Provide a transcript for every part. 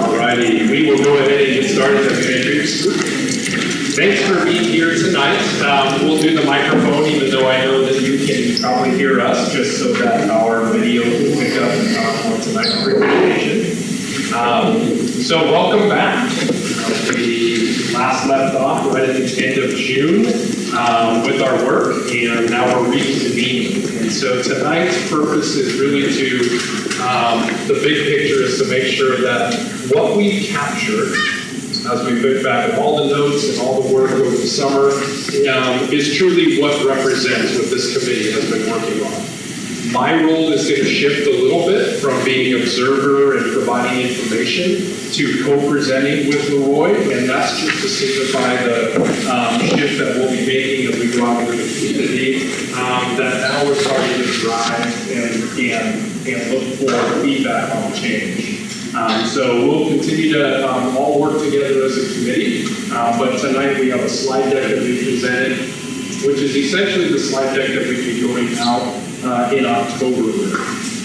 Alrighty, we will go ahead and get started. Thanks for being here tonight. We'll do the microphone, even though I know that you can probably hear us, just so that our video will pick up on tonight's presentation. So welcome back. We last left off right at the end of June with our work, and now we're reconvening. And so tonight's purpose is really to, the big picture is to make sure that what we captured as we look back at all the notes and all the work over the summer is truly what represents what this committee has been working on. My role is going to shift a little bit from being observer and providing information to co-presenting with Leroy, and that's just to signify the shift that we'll be making as we go out into the community, that now we're starting to drive and look for feedback on change. So we'll continue to all work together as a committee, but tonight we have a slide deck that we presented, which is essentially the slide deck that we'll be going out in October.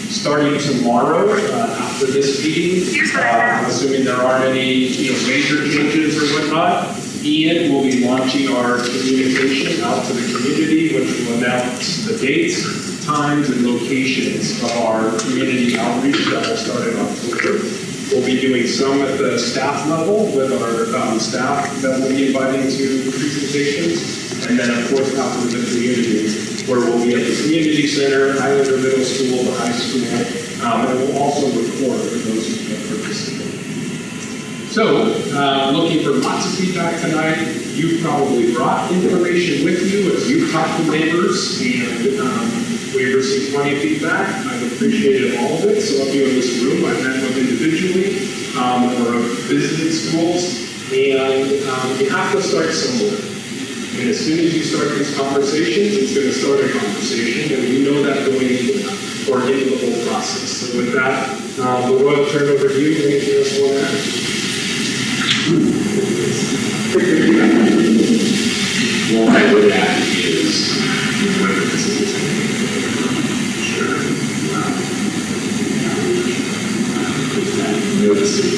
Starting tomorrow, after this meeting, assuming there aren't any major changes or whatnot, Ian will be launching our communication out to the community, which will announce the dates, times, and locations of our community outreach that will start in October. We'll be doing some at the staff level with our staff that we'll be inviting to presentations, and then of course out to the community, where we'll be at the community center, Islander Middle School, the high school, and we'll also record for those who can't participate. So, looking for lots of feedback tonight. You've probably brought information with you as you've talked to neighbors, and we've received plenty of feedback. I've appreciated all of it. Some of you in this room I've met with individually or visited schools, and you have to start somewhere. And as soon as you start these conversations, it's going to start a conversation, and we know that going into the whole process. So with that, Leroy, I'll turn it over to you. Anything else you want to add? What I would add is, noticing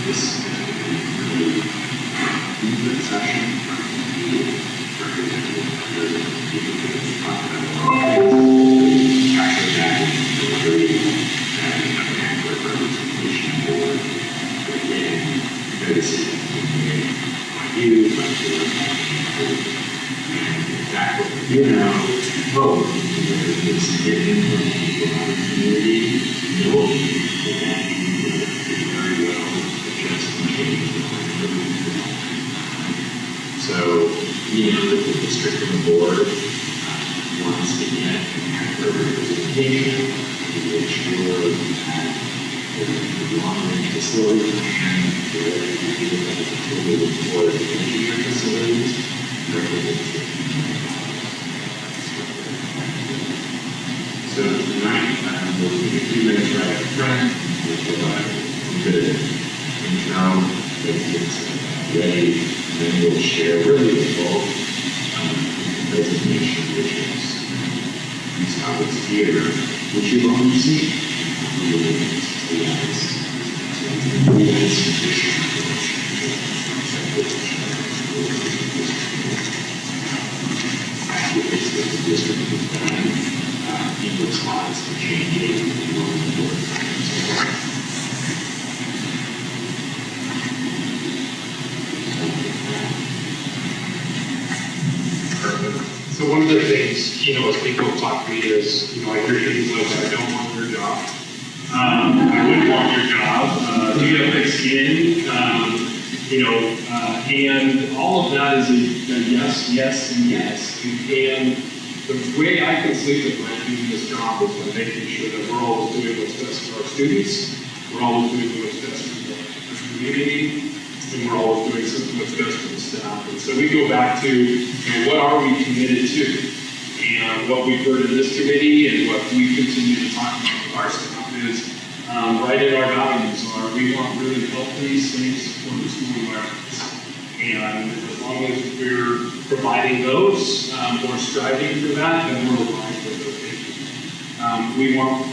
this session, you know, hope is getting from people in the community, know people that very well just change. So, you know, the district and the board wants to get a representation to make sure that the long-range facility and the board of engineering facilities representation. So tonight, we'll take a few minutes right up front. We'll provide a good intro, let's get ready, and then we'll share really the full presentation, which is these topics here, which you've already seen. The district has done in response to changing enrollment board times. So one of the things, as people talk to me is, I hear things like, I don't want your job. I wouldn't want your job. Do you have thick skin? And all of that is a yes, yes, and yes. And the way I can sleep at night doing this job is by making sure that we're always doing what's best for our students, we're always doing what's best for the community, and we're always doing something what's best for the staff. And so we go back to what are we committed to? And what we've heard in this committee and what we continue to talk about with our staff is right in our values are we want really healthy, safe, supportive school environments. And as long as we're providing those, or striving for that, then we're aligned with those issues. We want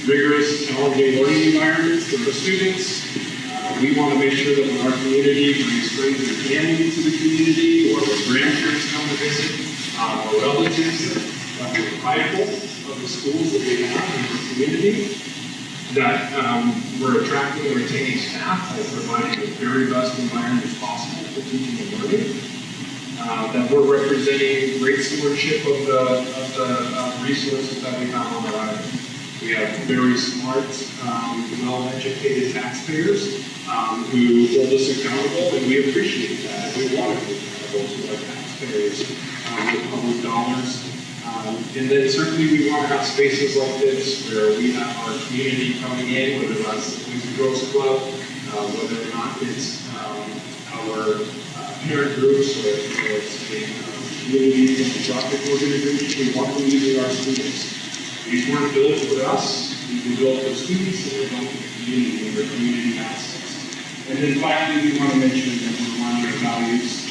rigorous, challenging learning environments for the students. We want to make sure that when our community brings friends and family to the community, or when grandparents come to visit, or relatives that we're prideful of the schools that we have in the community, that we're attracting and retaining staff by providing the very best environment possible for teaching and learning, that we're representing great stewardship of the resources that we have on our island. We have very smart, well-educated taxpayers who hold us accountable, and we appreciate that. We want to be accountable to our taxpayers with public dollars. And then certainly we want to have spaces like this where we have our community coming in, whether that's the Music Girls Club, whether or not it's our parent groups, or it's a community philanthropic organization. We want them using our students. These weren't built for us, we built for students, and we're built for the community and their community assets. And then finally, we want to mention that we're honoring values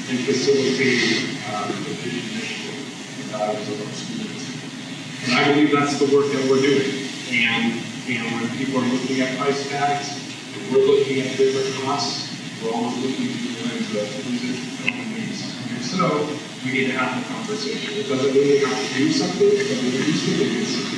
And facilitating the vision mission and values of our students. And I believe that's the work that we're doing. And when people are looking at price tags, and we're looking at different costs, we're always looking to the lens of who's it going to be. And so we need to have the conversation. It doesn't mean we have to do something, but we need to do something.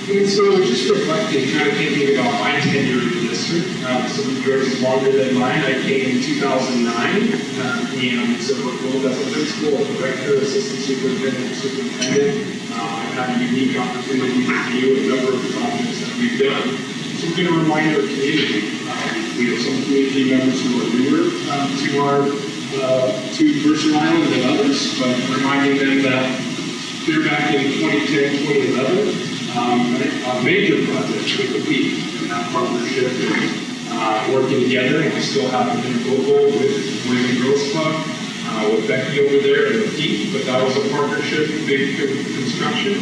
And so just reflecting, kind of thinking about my tenure in the district, so yours is longer than mine. I came in 2009, and so worked both as a principal, a director, assistant superintendent, superintendent. I've had a unique opportunity to view a number of projects that we've done. So we're going to remind our community. We have some community members who are newer to our to Mercer Island than others, but reminding them that they're back in 2010, 2011. A major project with the peak and that partnership and working together, and we still haven't been vocal with the Girls Club, with Becky over there and the peak, but that was a partnership, big construction.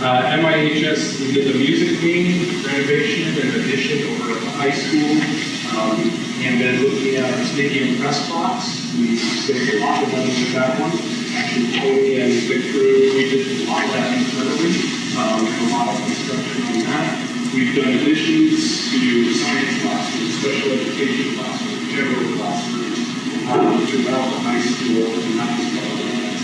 MIHS, we did the music wing renovation and addition over at the high school, and then looking at our stadium press box, we saved a lot of money with that one. Actually, Tony and the crew, we did a lot of that internally. A lot of construction on that. We've done additions to science classrooms, special education classrooms, general classrooms, throughout the high school, and that was part of that.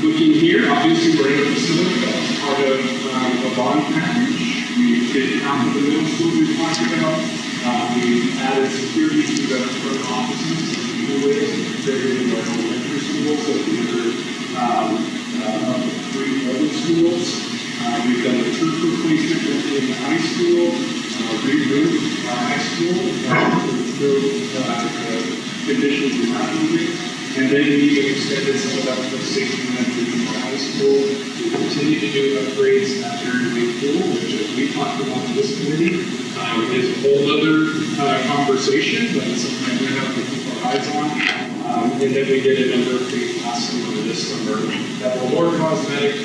Looking here, obviously we're in a facility that's part of a bond package. We did half of the middle school we talked about. We added security to the front offices and hallways and integrated into our elementary schools, so up to 3 other schools. We've done the turf replacement in the high school, re-roofed our high school, improved the conditions in that building, and then we even extended some of that to the safety measures in our high school. We continue to do upgrades in that very big pool, which, as we talked about in this committee, is a whole other conversation, but it's something we have to keep our eyes on. And then we did a number of things last summer and this summer that were more cosmetic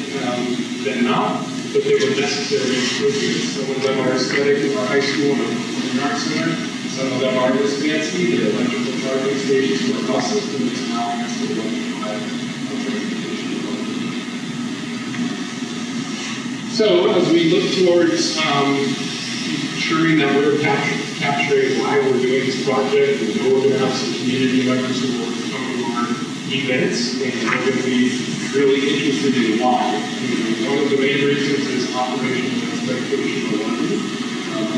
than not, but they were necessary improvements. Some of them are aesthetic in our high school and our arts center. Some of them are less fancy. The electrical charging stations for our bus system is allowing us to electrify transportation. So as we look towards ensuring that we're capturing why we're doing this project, we know we're going to have some community members who will come to our events, and we're going to be really interested in why. One of the main reasons is operational expectation of learning.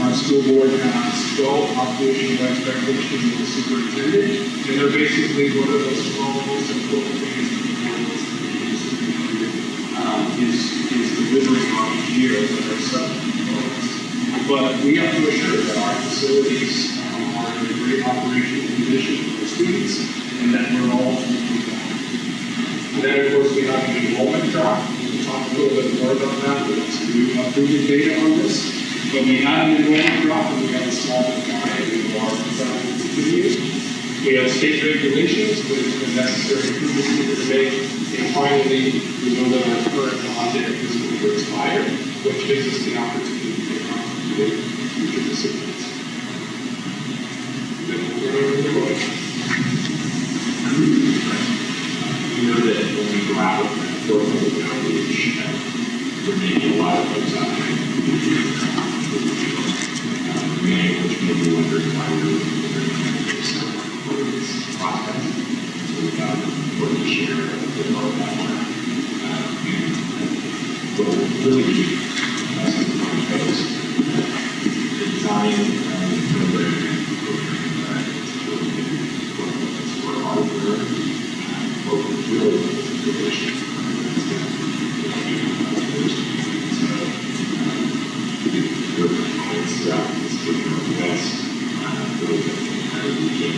Our school board has 12 operational expectations of the superintendent, and they're basically one of those 12 most important things that the board wants to do is delivering on each year that are set. But we have to assure that our facilities are in a great operational condition for the students, and that we're all fully valued. And then, of course, we have an enrollment drop. We'll talk a little bit more about that. We have some new updated data on this. But we had an enrollment drop, and we have a small decline in our continue. We have state regulations, but it's been necessary improvements we need to make. And finally, we know that our current content is going to expire, which gives us the opportunity to future decisions. You know that when we go out for public outreach, there may be a lot of folks out there which may be wondering why we're doing this process. So we got what we share with our network. What really be some of the folks, the design program for our work, what we really relationship. Throughout this Northwest, really we can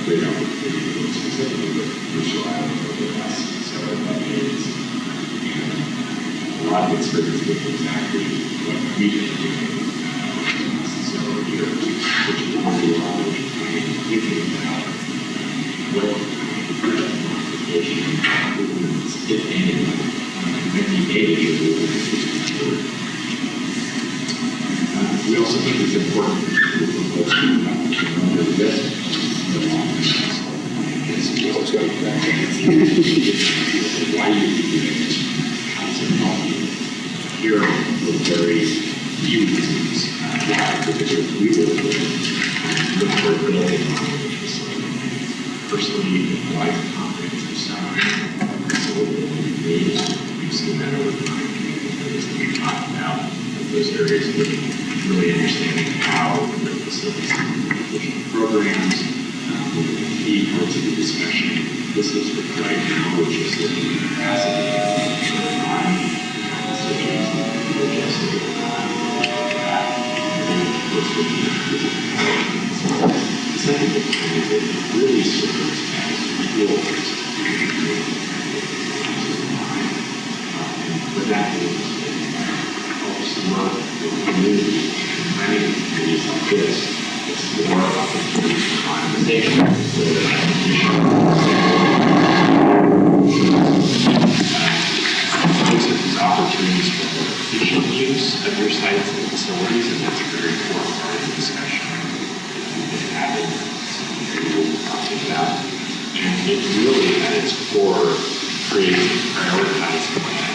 great opportunity to work specifically with Crucial Island over the last several decades. A lot of experience with exactly what we've been doing several years, which is really a lot of thinking about what modification improvements, if any, might be made to we also think it's important for folks to remember this. Why you do this concept here for very few reasons. Because we will look for building on personally, why the comprehensive side. So we've seen that over time. We've talked about those areas of really understanding how the facilities and programs will be parts of the discussion. This is for right now, which is looking at capacity time, the second thing is that it really serves as tools and for that work with community planning committees like this, it's more opportunities for conversation with those are these opportunities for more efficient use of your sites and facilities, and that's a very important part of the discussion that we've been having, talking about. And it really, at its core, creates a prioritizing plan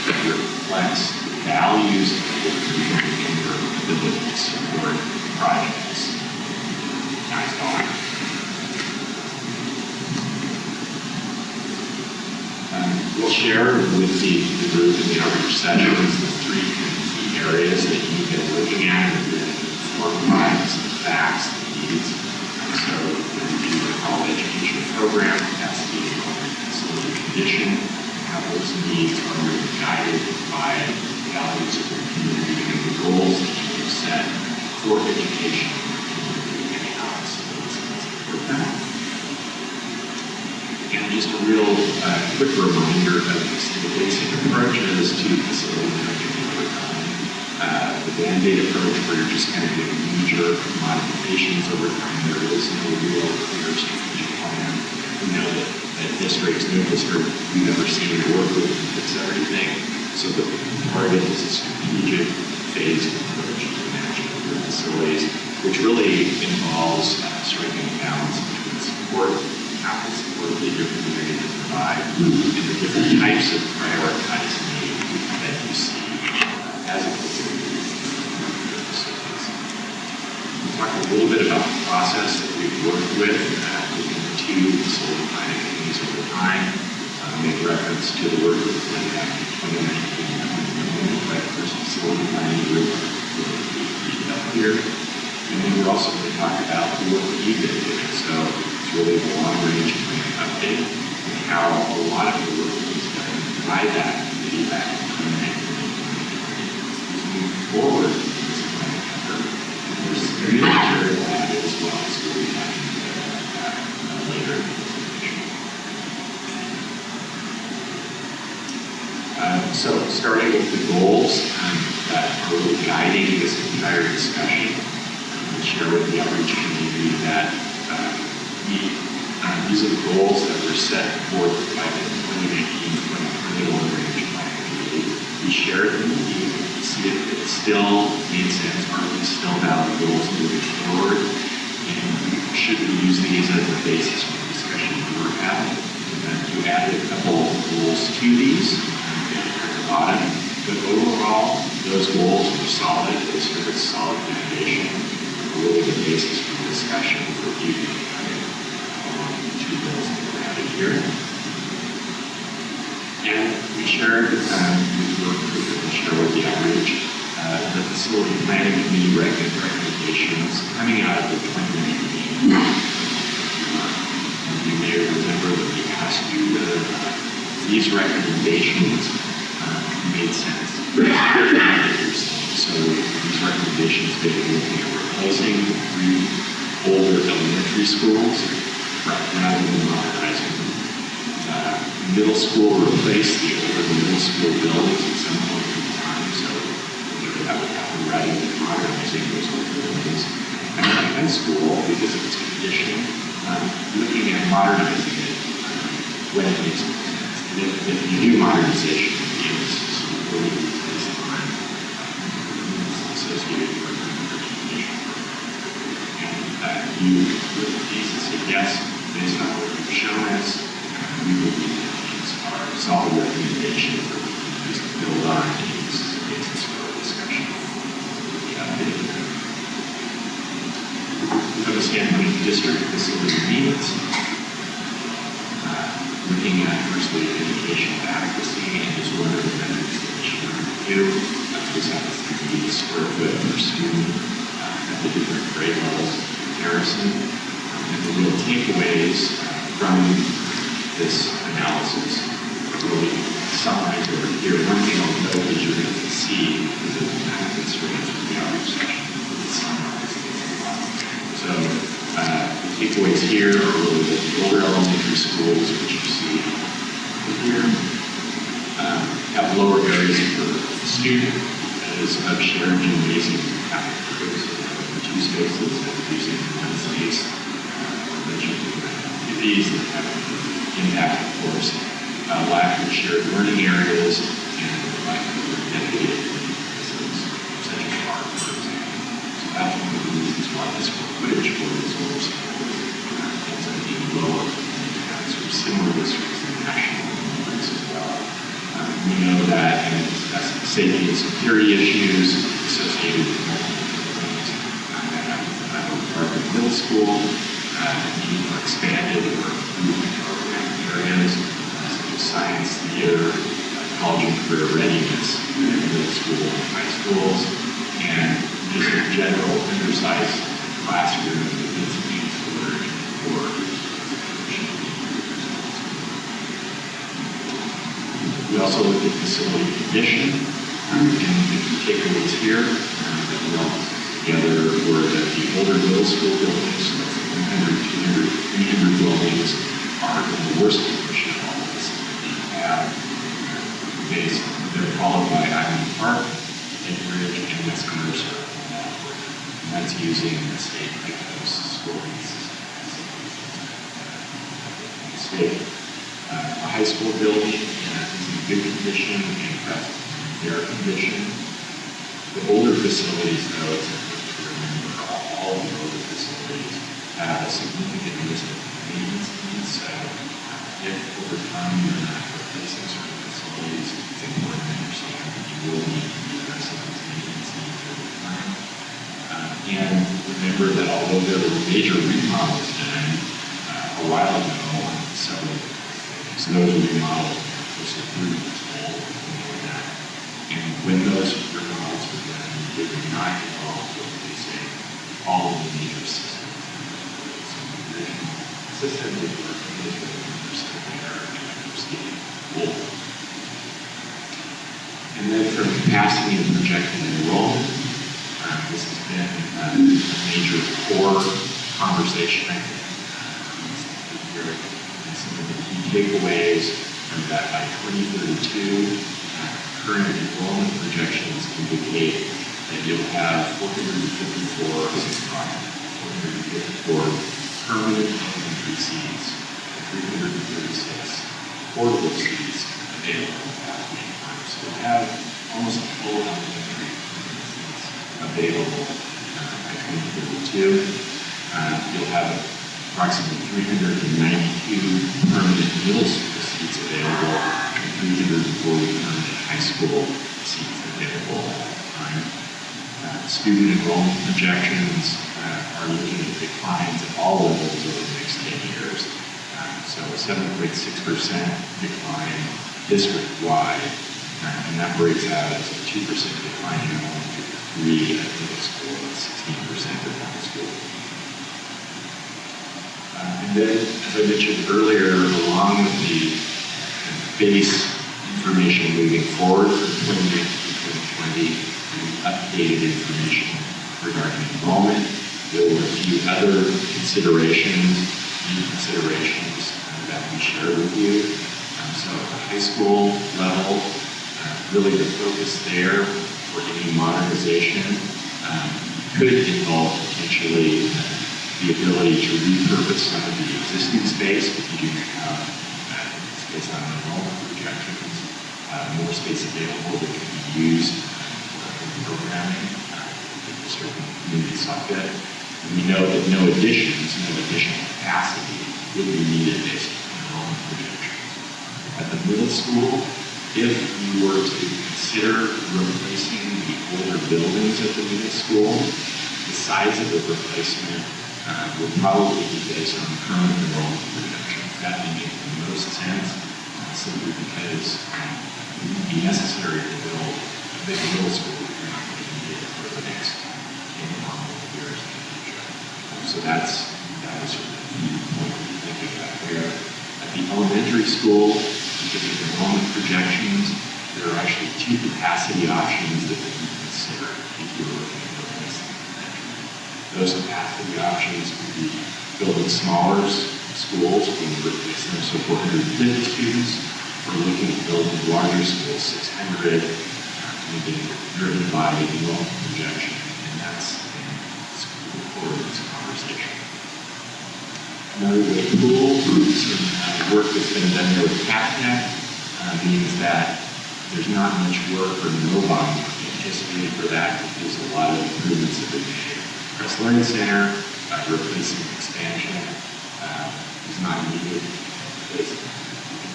that reflects values of your ability to support projects. Nice talk. We'll share with the group in the outreach sessions the three key areas that you've been looking at and been informed by some facts and needs. So the review of all education program, capacity and facility condition, how those needs are really guided by values of your community and the goals that you've set for education and how facilities support that. And just a real quick reminder of the basic approaches to facility management over time. The Band-Aid approach where you're just kind of doing knee-jerk modifications over time. There is no real clear strategic plan. We know that districts, no district we've ever seen work with fix everything. So the target is a strategic phased approach to management of your facilities, which really involves striking a balance between support, capital support that your community can provide, and the different types of prioritized need that you see as a facility. We'll talk a little bit about the process that we've worked with the two facility planning committees over time. Make reference to the work that was done back in 2019 by the first facility planning group up here. And then we're also going to talk about the work that you've been doing. So it's really a long-range plan update and how a lot of the work that was done by that committee back in 2019 is moving forward in this planning effort. And there's very material added as well, so we'll be talking about that later. So starting with the goals that are really guiding this entire discussion, we'll share with the outreach community that these are the goals that were set forth by the 2019-2020 long-range plan committee. We shared them with you to see if it still made sense, are we still valid goals moving forward, and should we use these as a basis for discussion we're having? You added a couple of rules to these at the bottom, but overall, those goals were solid. They serve as a solid foundation, really the basis for discussion for you. Two goals that were added here. And we shared, we share with the outreach, the facility planning committee recommendations coming out of the 2019. You may remember that we asked you whether these recommendations made sense. So these recommendations they were looking at replacing 3 older elementary schools rather than modernizing them. Middle school replaced the older middle school buildings at some point in time, so that would happen rather than modernizing those older buildings. And then high school, because of its condition, looking at modernizing it when it makes sense. If you do modernization, it's really based on associated with condition. And you look at these and say, yes, based on what you've shown us, we believe that these are solid recommendations that we can use to build on these basis for our discussion. From the standpoint of district facility needs, looking at firstly educational adequacy and just one of the methods that we should review. This happens to be square foot per student at the different grade levels comparison. And the real takeaways from this analysis really summarized over here. One thing I'll note is you're going to see is that the benefits range from the outreach session is summarized. So the takeaways here are really that the older elementary schools, which you see here, have lower areas per student as of shared gymnasium capacity. So 2 spaces and using 1 space. These that have impact, of course, lack of shared learning areas and lack of dedicated learning facilities, such as art, for example. So that's one of the reasons why the square footage for these older schools ends up being lower. Sort of similar districts in national numbers as well. We know that, and that's safety and security issues associated with multiple buildings. That happens at Iowa Park and Middle School. Need for expanded or improved program areas, such as science, theater, college and career readiness in middle school and high schools, and just in general, undersized classrooms with institutes for learning or we also look at facility condition, and the key takeaways here that we all together were that the older middle school buildings, so that's 100, 200, 300 buildings, are in the worst condition of all of this that we have. They're followed by Island Park, Anchorage, and West Commercial. And that's using the state ICO's scoring system. State. A high school building is in good condition and perhaps fair condition. The older facilities, though, it's important to remember all of the older facilities have a significant list of maintenance needs. So if over time you're not replacing certain facilities, it's important to understand that you will need to be addressing those maintenance needs over time. And remember that although there were major remodels done a while ago on several, so those remodels were close to 30 years old, like that. And when those remodels were done, they were not involved with replacing all of the major systems. System did work in those numbers there and understanding old. And then from capacity and projected enrollment, this has been a major core conversation, I think. And some of the key takeaways are that by 2032, current enrollment projections indicate that you'll have 454 permanent elementary seats, 336 portable seats available at any time. So we'll have almost a full elementary seats available by 2032. You'll have approximately 392 permanent middle school seats available and 340 permanent high school seats available at that time. Student enrollment projections are looking at declines at all levels over the next 10 years. So a 7.6% decline district-wide, and that breaks out as a 2% decline in elementary, 3% at middle school, and 16% at high school. And then, as I mentioned earlier, along with the base information moving forward from 2019 to 2020, updated information regarding enrollment. There were a few other considerations that we shared with you. So at the high school level, really the focus there for any modernization could involve potentially the ability to repurpose some of the existing space if you do have space on enrollment projections, more space available that can be used for programming, certain community socket. And we know that no additional capacity would be needed based on enrollment projections. At the middle school, if you were to consider replacing the older buildings at the middle school, the size of the replacement would probably be based on current enrollment projections. That may make the most sense, simply because it would be necessary to build a big middle school if you're not going to need it for the next 10 or more years in the future. So that was sort of the key point to think about there. At the elementary school, because of enrollment projections, there are actually two capacity options that we can consider if you were looking at replacing elementary. Those capacity options would be building smaller schools when we replace them, so 450 students, or looking at building larger schools, 600, being driven by the enrollment projection, and that's the core of this conversation. Another way to pool some work that's been done here with CapTech means that there's not much work or no bond anticipated for that because a lot of improvements have been made. Press Learning Center, replacing expansion is not needed because of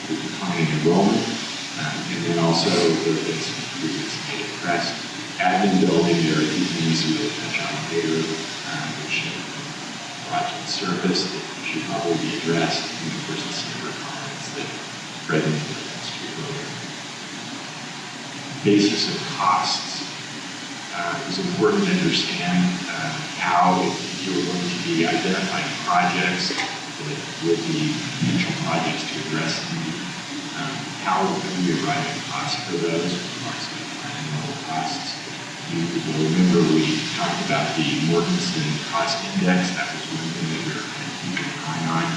the declining enrollment. And then also there have been some improvements made at Crest. Admin building, there are a few things we will touch on later, which brought to the surface that should probably be addressed in the first and second comments that Fred referenced to earlier. Basis of costs. It's important to understand how, if you're going to be identifying projects that would be potential projects to address the need, how do we arrive at costs for those, approximate annual costs. You will remember we talked about the Mortensen cost index. That was one thing that we were kind of keeping an eye on.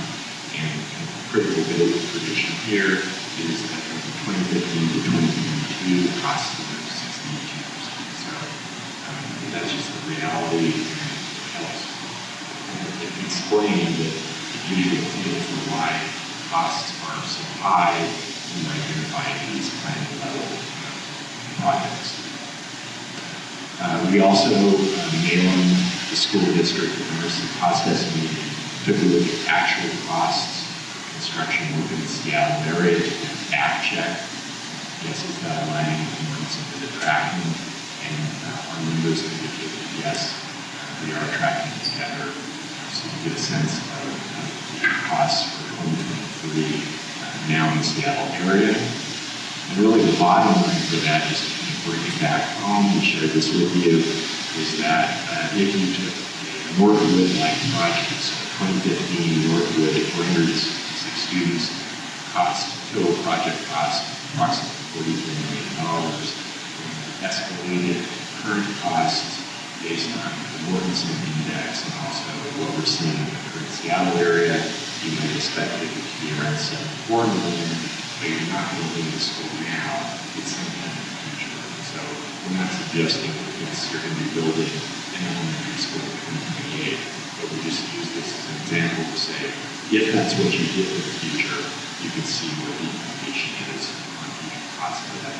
And a critical bit of information here is that from 2015 to 2022, the costs were 62%. So that's just the reality. It helps explain that it gives you a feel for why costs are so high when you identify these kind of level projects. We also, mailing the school district with emergency cost estimate, took a look at actual costs for construction work in the Seattle area to fact check. Yes, is that aligning with some of the tracking? And our numbers indicate that yes, we are tracking together. So you get a sense of the costs for 2023 now in the Seattle area. And really the bottom line for that is to bring it back home. We shared this with you, is that if you took a Northwood-like project, so 2015 Northwood at 406 students, total project cost approximately $43 million, escalated current costs based on the Mortensen index and also what we're seeing in the current Seattle area, you might expect it to be around $74 million, but you're not building the school now, it's sometime in the future. So we're not suggesting that you're going to be building an elementary school in 2028, but we just use this as an example to say, if that's what you did in the future, you can see what the implication is on future costs for that.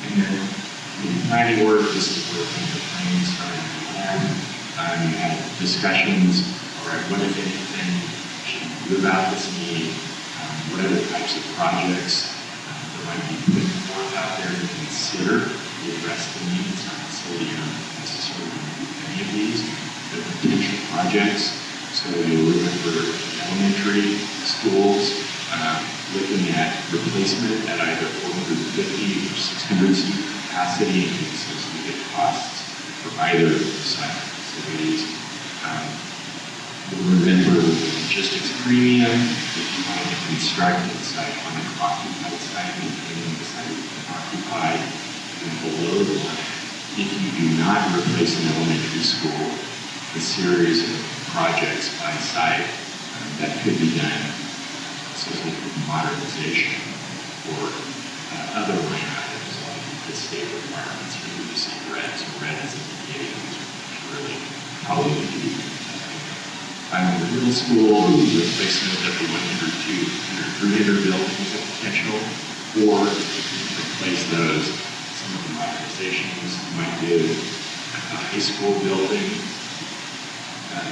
And then in planning work, this is where the planning is starting to land. You had discussions, all right, what if anything should we do about this need? What other types of projects that might be put forth out there to consider to address the needs, not necessarily any of these, but potential projects. So you remember elementary schools looking at replacement at either 450 or 600 student capacity and associated costs for either side of facilities. You'll remember the logistics premium if you wanted to construct a site on an occupied site, maintaining the site occupied, and below the line. If you do not replace an elementary school, a series of projects by site that could be done associated with modernization or other line items like the state requirements for reducing red. So red is indicating really probably to be the middle school, replacement of the 100, 200, 300 buildings of potential, or replace those. Some of the modernizations might do a high school building,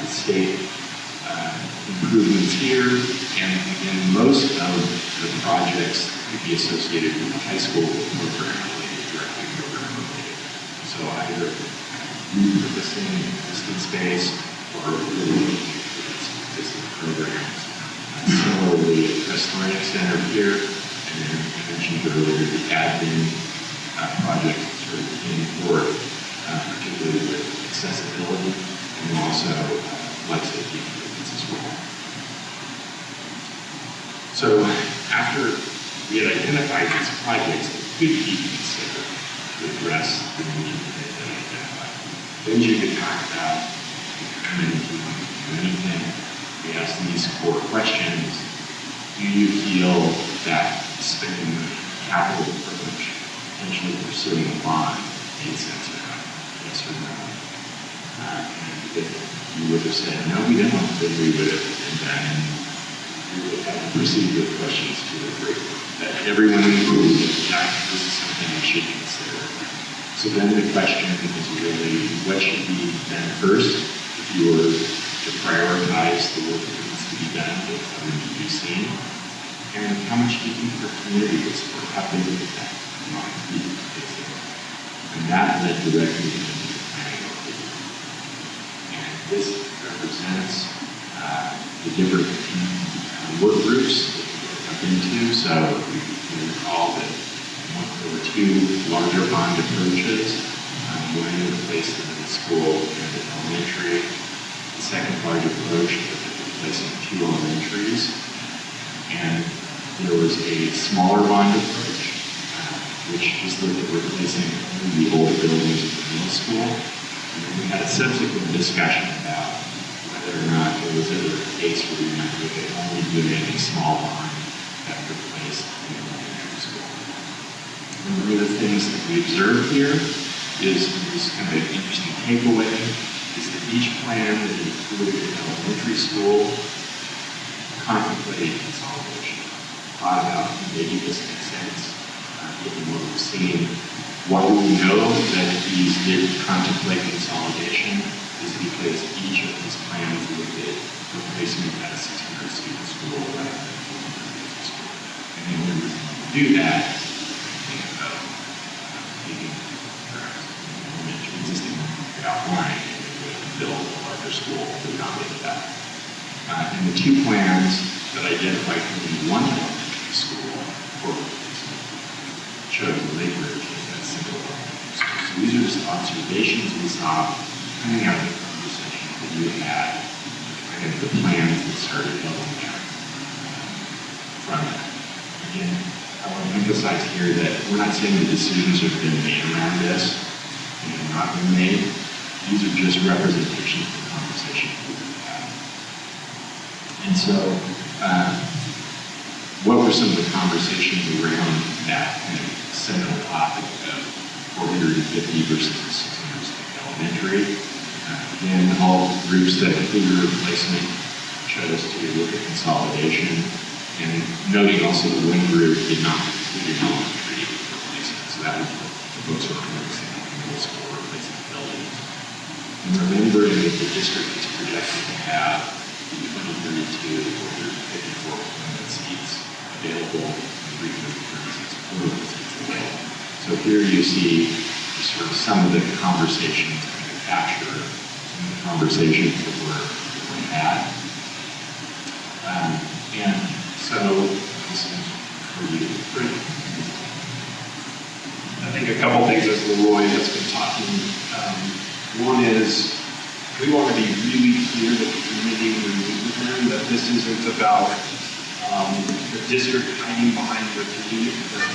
state improvements here, and again, most of the projects could be associated with the high school program related, directly program related. So either repurposing existing space or really existing programs. Similarly, at Crest Learning Center here, and then I mentioned earlier the admin project sort of in forth, particularly with accessibility and also life safety improvements as well. So after we had identified these projects that could be considered to address the needs that they identified, then you could talk about if you want to do anything. We ask these core questions. Do you feel that spending the capital approach, potentially pursuing a bond, made sense or not? Yes or no? And if you would have said, no, we didn't, then we would have been done, and we would have proceeded with questions to agree that everyone agrees that this is something we should consider. So then the question is really, what should be done first? If you were to prioritize the work that needs to be done with other to be seen, and how much do you think for community would support? How big would that amount be? And that led directly into the planning review. And this represents the different work groups that we broke up into. So you recall that there were two larger bond approaches. One in place in the school and the elementary. The second large approach was replacing two elementaries. And there was a smaller bond approach, which just looked at replacing only the old buildings of the middle school. And then we had a subsequent discussion about whether or not there was ever a case where we might look at only doing a small bond that replaced the elementary school. And one of the things that we observed here is this kind of interesting takeaway is that each plan that included an elementary school contemplated consolidation, thought about maybe this makes sense, given what we've seen. Why we know that these did contemplate consolidation is because each of these plans looked at replacement at a 600 student school rather than 450 school. And the only reason to do that is think about maybe perhaps existing outline and build a larger school to accommodate that. And the two plans that identified only one elementary school for replacement showed the labor as that single elementary school. So these are just observations we saw coming out of the conversation that you had, kind of the plans that started building out from that. Again, I want to emphasize here that we're not saying the decisions have been made around this and have not been made. These are just representations of the conversation we've had. And so, what were some of the conversations around that kind of central topic of 450 versus 600 elementary? Again, all groups that included replacement chose to look at consolidation, and noting also that one group did not include elementary replacement. So that was the folks who were focusing on middle school replacement buildings. And remembering that the district is projected to have 2032 over 54 permanent seats available, 336 permanent seats available. So here you see sort of some of the conversations kind of capture some of the conversations that were had. And so this is for you. I think a couple things as Leroy has been talking. One is we want to be really clear to the community when we meet with them that this isn't about the district hiding behind the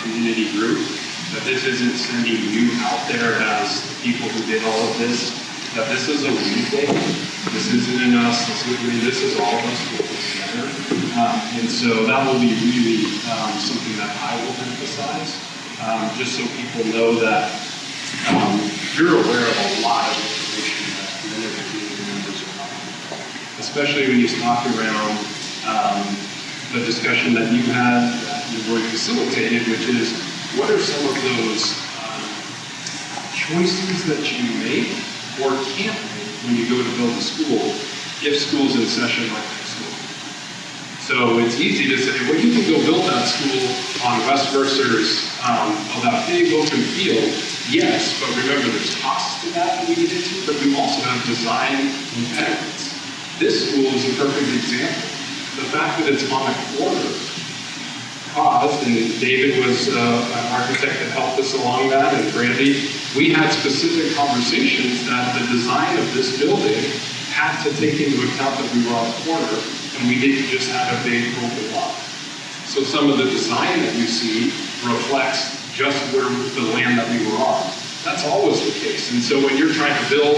community group, that this isn't sending you out there as the people who did all of this, that this is a we thing. This isn't in us, this is all of us working together. And so that will be really something that I will emphasize, just so people know that you're aware of a lot of information that many of the community members are talking about, especially when you talk around the discussion that you had, that you've already facilitated, which is what are some of those choices that you make or can't make when you go to build a school if school's in session like next week. So it's easy to say, well, you can go build that school on West Mercer's, that big open field. Yes, but remember there's costs to that we get into, but we also have design impediments. This school is a perfect example. The fact that it's on a corner caused, and David was an architect that helped us along that, and Brandy, we had specific conversations that the design of this building had to take into account that we were on a corner, and we didn't just have a big open lot. So some of the design that you see reflects just where the land that we were on. That's always the case. And so when you're trying to build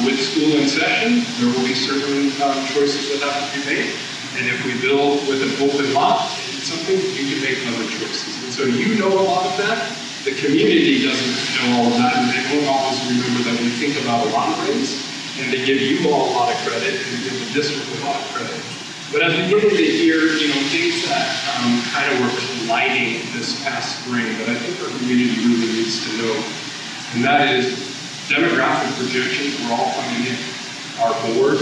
with school in session, there will be certain choices that have to be made. And if we build with an open lot, it's something you can make other choices. And so you know a lot of that. The community doesn't know all of that, and they won't always remember that we think about a lot of things, and they give you all a lot of credit, and they give the district a lot of credit. But as we get into here, things that kind of were colliding this past spring that I think our community really needs to know, and that is demographic projections were all coming in. Our board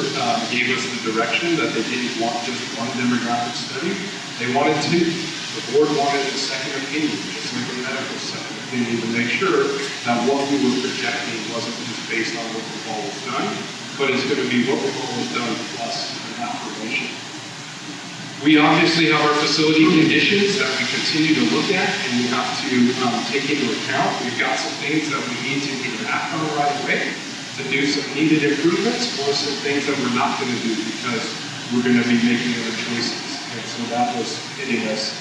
gave us the direction that they didn't want just one demographic study. They wanted two. The board wanted a second opinion, just like a medical second opinion, to make sure that what we were projecting wasn't just based on what we've always done, but it's going to be what we've always done plus an affirmation. We obviously have our facility conditions that we continue to look at and we have to take into account. We've got some things that we need to either act on right away to do some needed improvements or some things that we're not going to do because we're going to be making other choices. And so that was hitting us.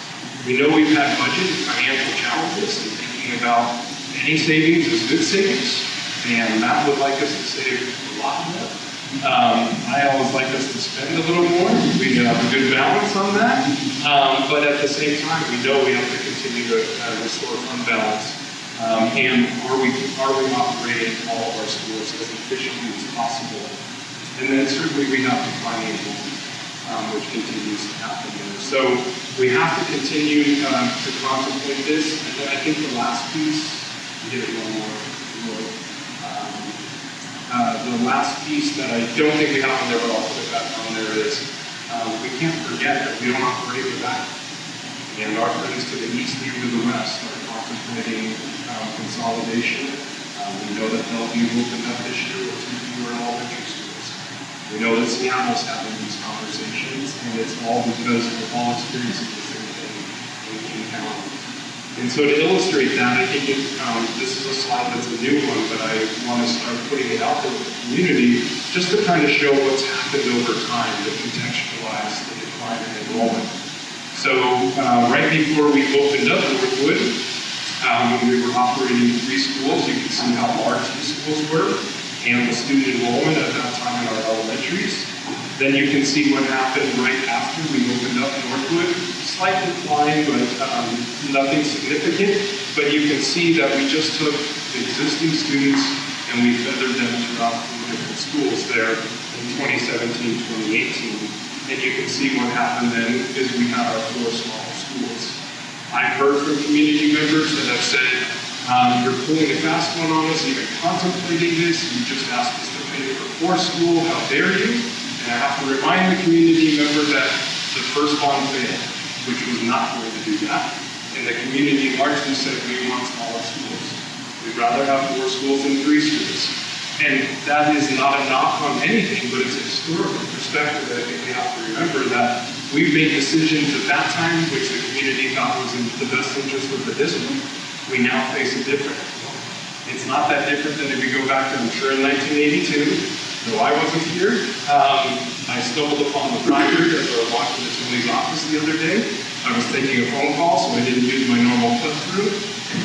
We know we've had budget and financial challenges and thinking about any savings is good savings. And Matt would like us to save a lot more. I always like us to spend a little more. We have a good balance on that. But at the same time, we know we have to continue to restore fund balance. And are we operating all of our schools as efficiently as possible? And then certainly we have to financial, which continues to happen there. So we have to continue to contemplate this. And then I think the last piece, get it one more. The last piece that I don't think we have on there, but I'll put it back on there is we can't forget that we don't operate with that. And our friends to the east and to the west are contemplating consolidation. We know that Bellevue opened up this year with 2 fewer elementary schools. We know that Seattle's having these conversations, and it's all because we're all experiencing the same thing in county. And so to illustrate that, I think this is a slide that's a new one, but I want to start putting it out there with the community just to kind of show what's happened over time to contextualize the decline in enrollment. So right before we opened up Northwood, when we were operating 3 schools, you can see how large these schools were and the student enrollment at that time in our elementaries. Then you can see what happened right after we opened up Northwood. Slight decline, but nothing significant. But you can see that we just took existing students and we feathered them throughout 4 different schools there in 2017, 2018. And you can see what happened then is we had our 4 smaller schools. I've heard from community members that have said, You're pulling a fast one on us, even contemplating this. You just asked us to pay for school. How dare you? And I have to remind the community member that the first bond failed, which was not going to do that. And the community largely said we want smaller schools. We'd rather have 4 schools than 3 schools. And that is not a knock on anything, but it's a historical perspective that I think we have to remember that we've made decisions at that time, which the community thought was in the best interest of the district. We now face a different one. It's not that different than if we go back to, I'm sure, in 1982, though I wasn't here. I stumbled upon the placard as I was walking to Tony's office the other day. I was taking a phone call, so I didn't use my normal cut-through.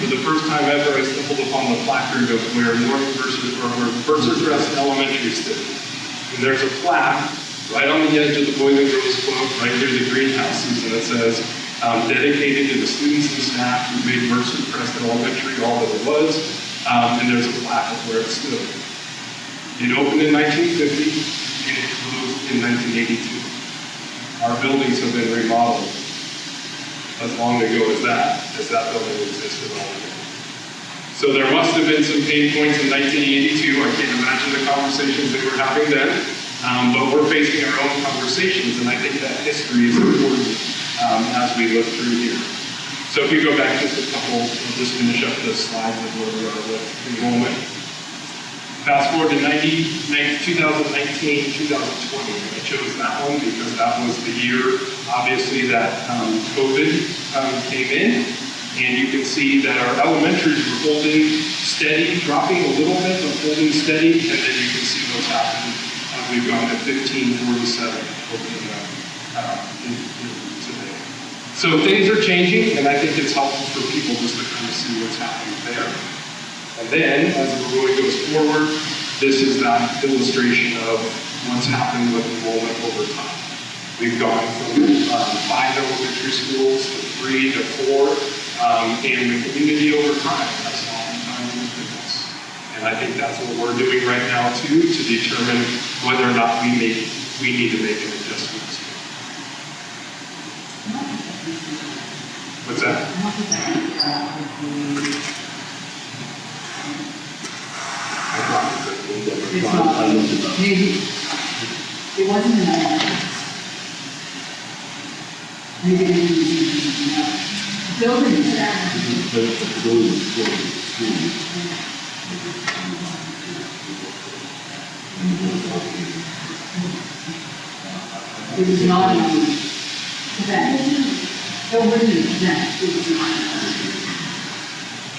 For the first time ever, I stumbled upon the placard of where Mercer Crest Elementary stood. And there's a plaque right on the edge of the Boys and Girls Club, right near the greenhouses, and it says, dedicated to the students and staff who made Mercer Crest Elementary all that it was, and there's a plaque of where it stood. It opened in 1950, and it closed in 1982. Our buildings have been remodeled as long ago as that building existed already. So there must have been some pain points in 1982. I can't imagine the conversations they were having then, but we're facing our own conversations, and I think that history is important as we look through here. So if you go back just a couple, we'll just finish up the slides of where we are with enrollment. Fast forward to 2019, 2020. I chose that one because that was the year, obviously, that COVID came in. And you can see that our elementaries were holding steady, dropping a little bit, but holding steady. And then you can see what's happened. We've gone to 1547 today. So things are changing, and I think it's helpful for people just to kind of see what's happening there. And then, as the road goes forward, this is that illustration of what's happened with enrollment over time. We've gone from 5 elementary schools to 3 to 4, and the community over time has oftentimes looked at this. And I think that's what we're doing right now too, to determine whether or not we need to make an adjustment. What's that? It's not, maybe, it wasn't an element. Maybe it was building. It was not an element. It wasn't an event. It was not an element.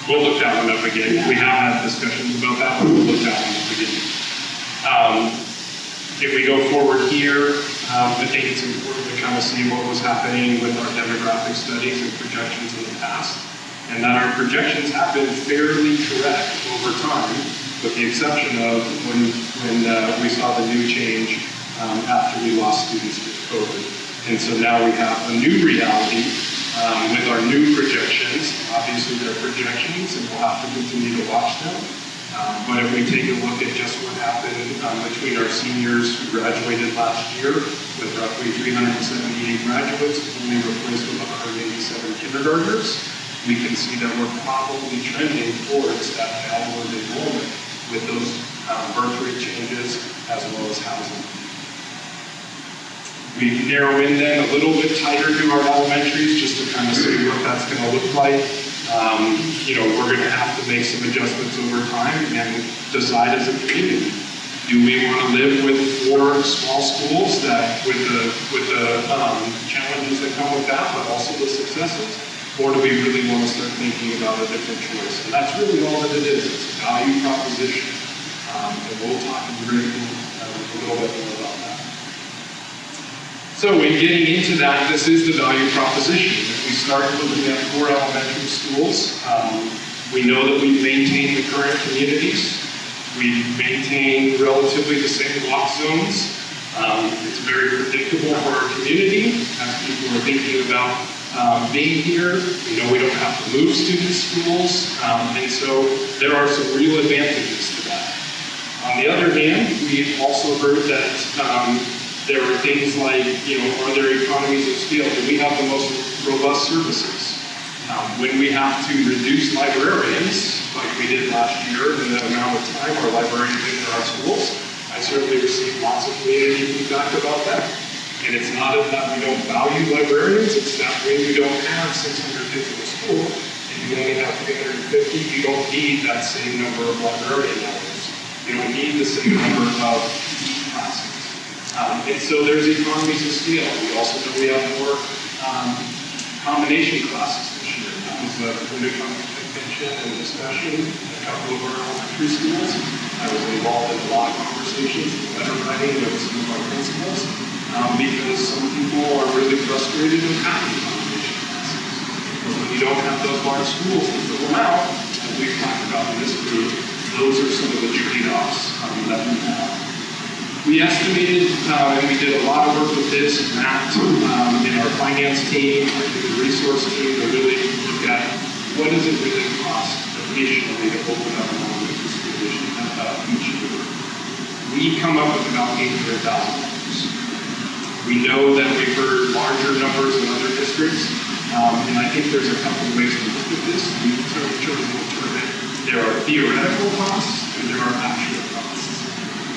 We'll look that one up again. We have had discussions about that, but we'll look that one up again. If we go forward here, I think it's important to kind of see what was happening with our demographic studies and projections in the past, and that our projections have been fairly correct over time, with the exception of when we saw the new change after we lost students to COVID. And so now we have a new reality with our new projections. Obviously they're projections and we'll have to continue to watch them. But if we take a look at just what happened between our seniors who graduated last year with roughly 378 graduates, only replaced with 187 kindergartners, we can see that we're probably trending towards that downward enrollment with those birth rate changes as well as housing. We narrow in then a little bit tighter to our elementaries just to kind of see what that's going to look like. We're going to have to make some adjustments over time and decide as a community. Do we want to live with 4 small schools that with the challenges that come with that, but also the successes? Or do we really want to start thinking about a different choice? And that's really all that it is. It's a value proposition. And we'll talk in a little bit more about that. So in getting into that, this is the value proposition. If we start looking at 4 elementary schools, we know that we've maintained the current communities. We've maintained relatively the same walk zones. It's very predictable for our community as people are thinking about being here. We know we don't have to move student schools, and so there are some real advantages to that. On the other hand, we've also heard that there are things like, are there economies of scale? Do we have the most robust services? When we have to reduce librarians, like we did last year, in the amount of time our librarians in our schools, I certainly received lots of community feedback about that. And it's not that we don't value librarians, it's that when you don't have 600 kids in the school, and you only have 350, you don't need that same number of librarian hours. You don't need the same number of classes. And so there's economies of scale. We also know we have more combination classes this year. That was a point of contention and discussion in a couple of our elementary schools. I was involved in a lot of conversations, letter writing with some of our principals, because some people are really frustrated with having combination classes. But when you don't have those large schools to fill them out, as we've talked about in this group, those are some of the trade-offs that we have. We estimated, and we did a lot of work with this, Matt, in our finance team, our human resource team, to really look at what does it really cost additionally to open up an elementary school each year. We come up with about $800,000. We know that we've heard larger numbers in other districts, and I think there's a couple of ways to look at this. We've chosen to determine there are theoretical costs and there are actual costs.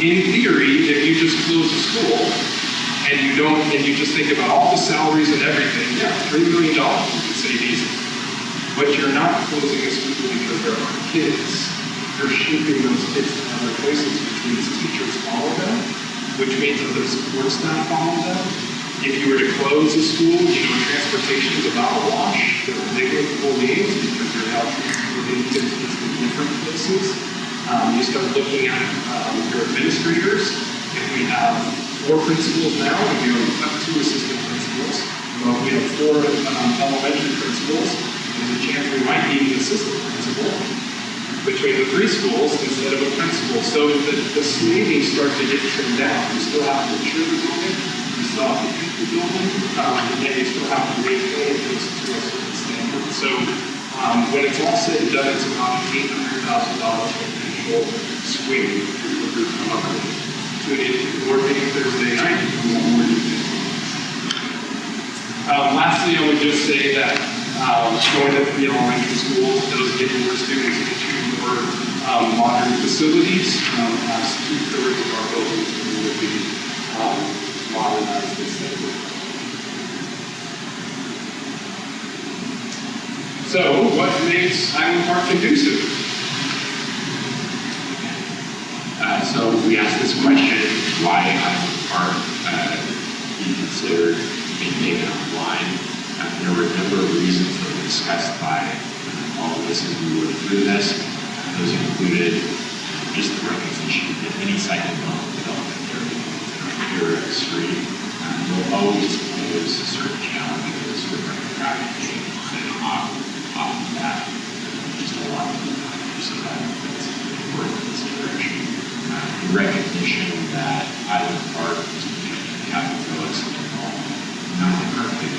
In theory, if you just close a school and you just think about all the salaries and everything, yeah, $3 million you could save easily. But you're not closing a school because there are kids. You're shipping those kids to other places, which means teachers follow them, which means other support staff follow them. If you were to close a school, transportation is about a wash. There are negligible needs because you're now transporting kids to different places. You start looking at your administrators. If we have 4 principals now, and we have 2 assistant principals, well, we have 4 elementary principals, there's a chance we might need an assistant principal between the 3 schools instead of a principal. So the savings start to get trimmed down. You still have to insure the building, you still have to keep the building, and you still have to maintain it to a certain standard. So when it's all said and done, it's about $800,000 swing for the group come up with. Tune in board meeting Thursday night. Lastly, I would just say that going to the elementary schools, those getting more students into more modern facilities, as 2/3 of our buildings will be modernized instead of. So, what makes Island Park conducive? So we asked this question, why Island Park be considered being taken offline. There were a number of reasons that were discussed by all of us as we went through this. Those included just the recognition that any site development area stream will always pose certain challenges with traffic on and off of that. Just a lot of so that's an important consideration. The recognition that Island Park have to fill its not currently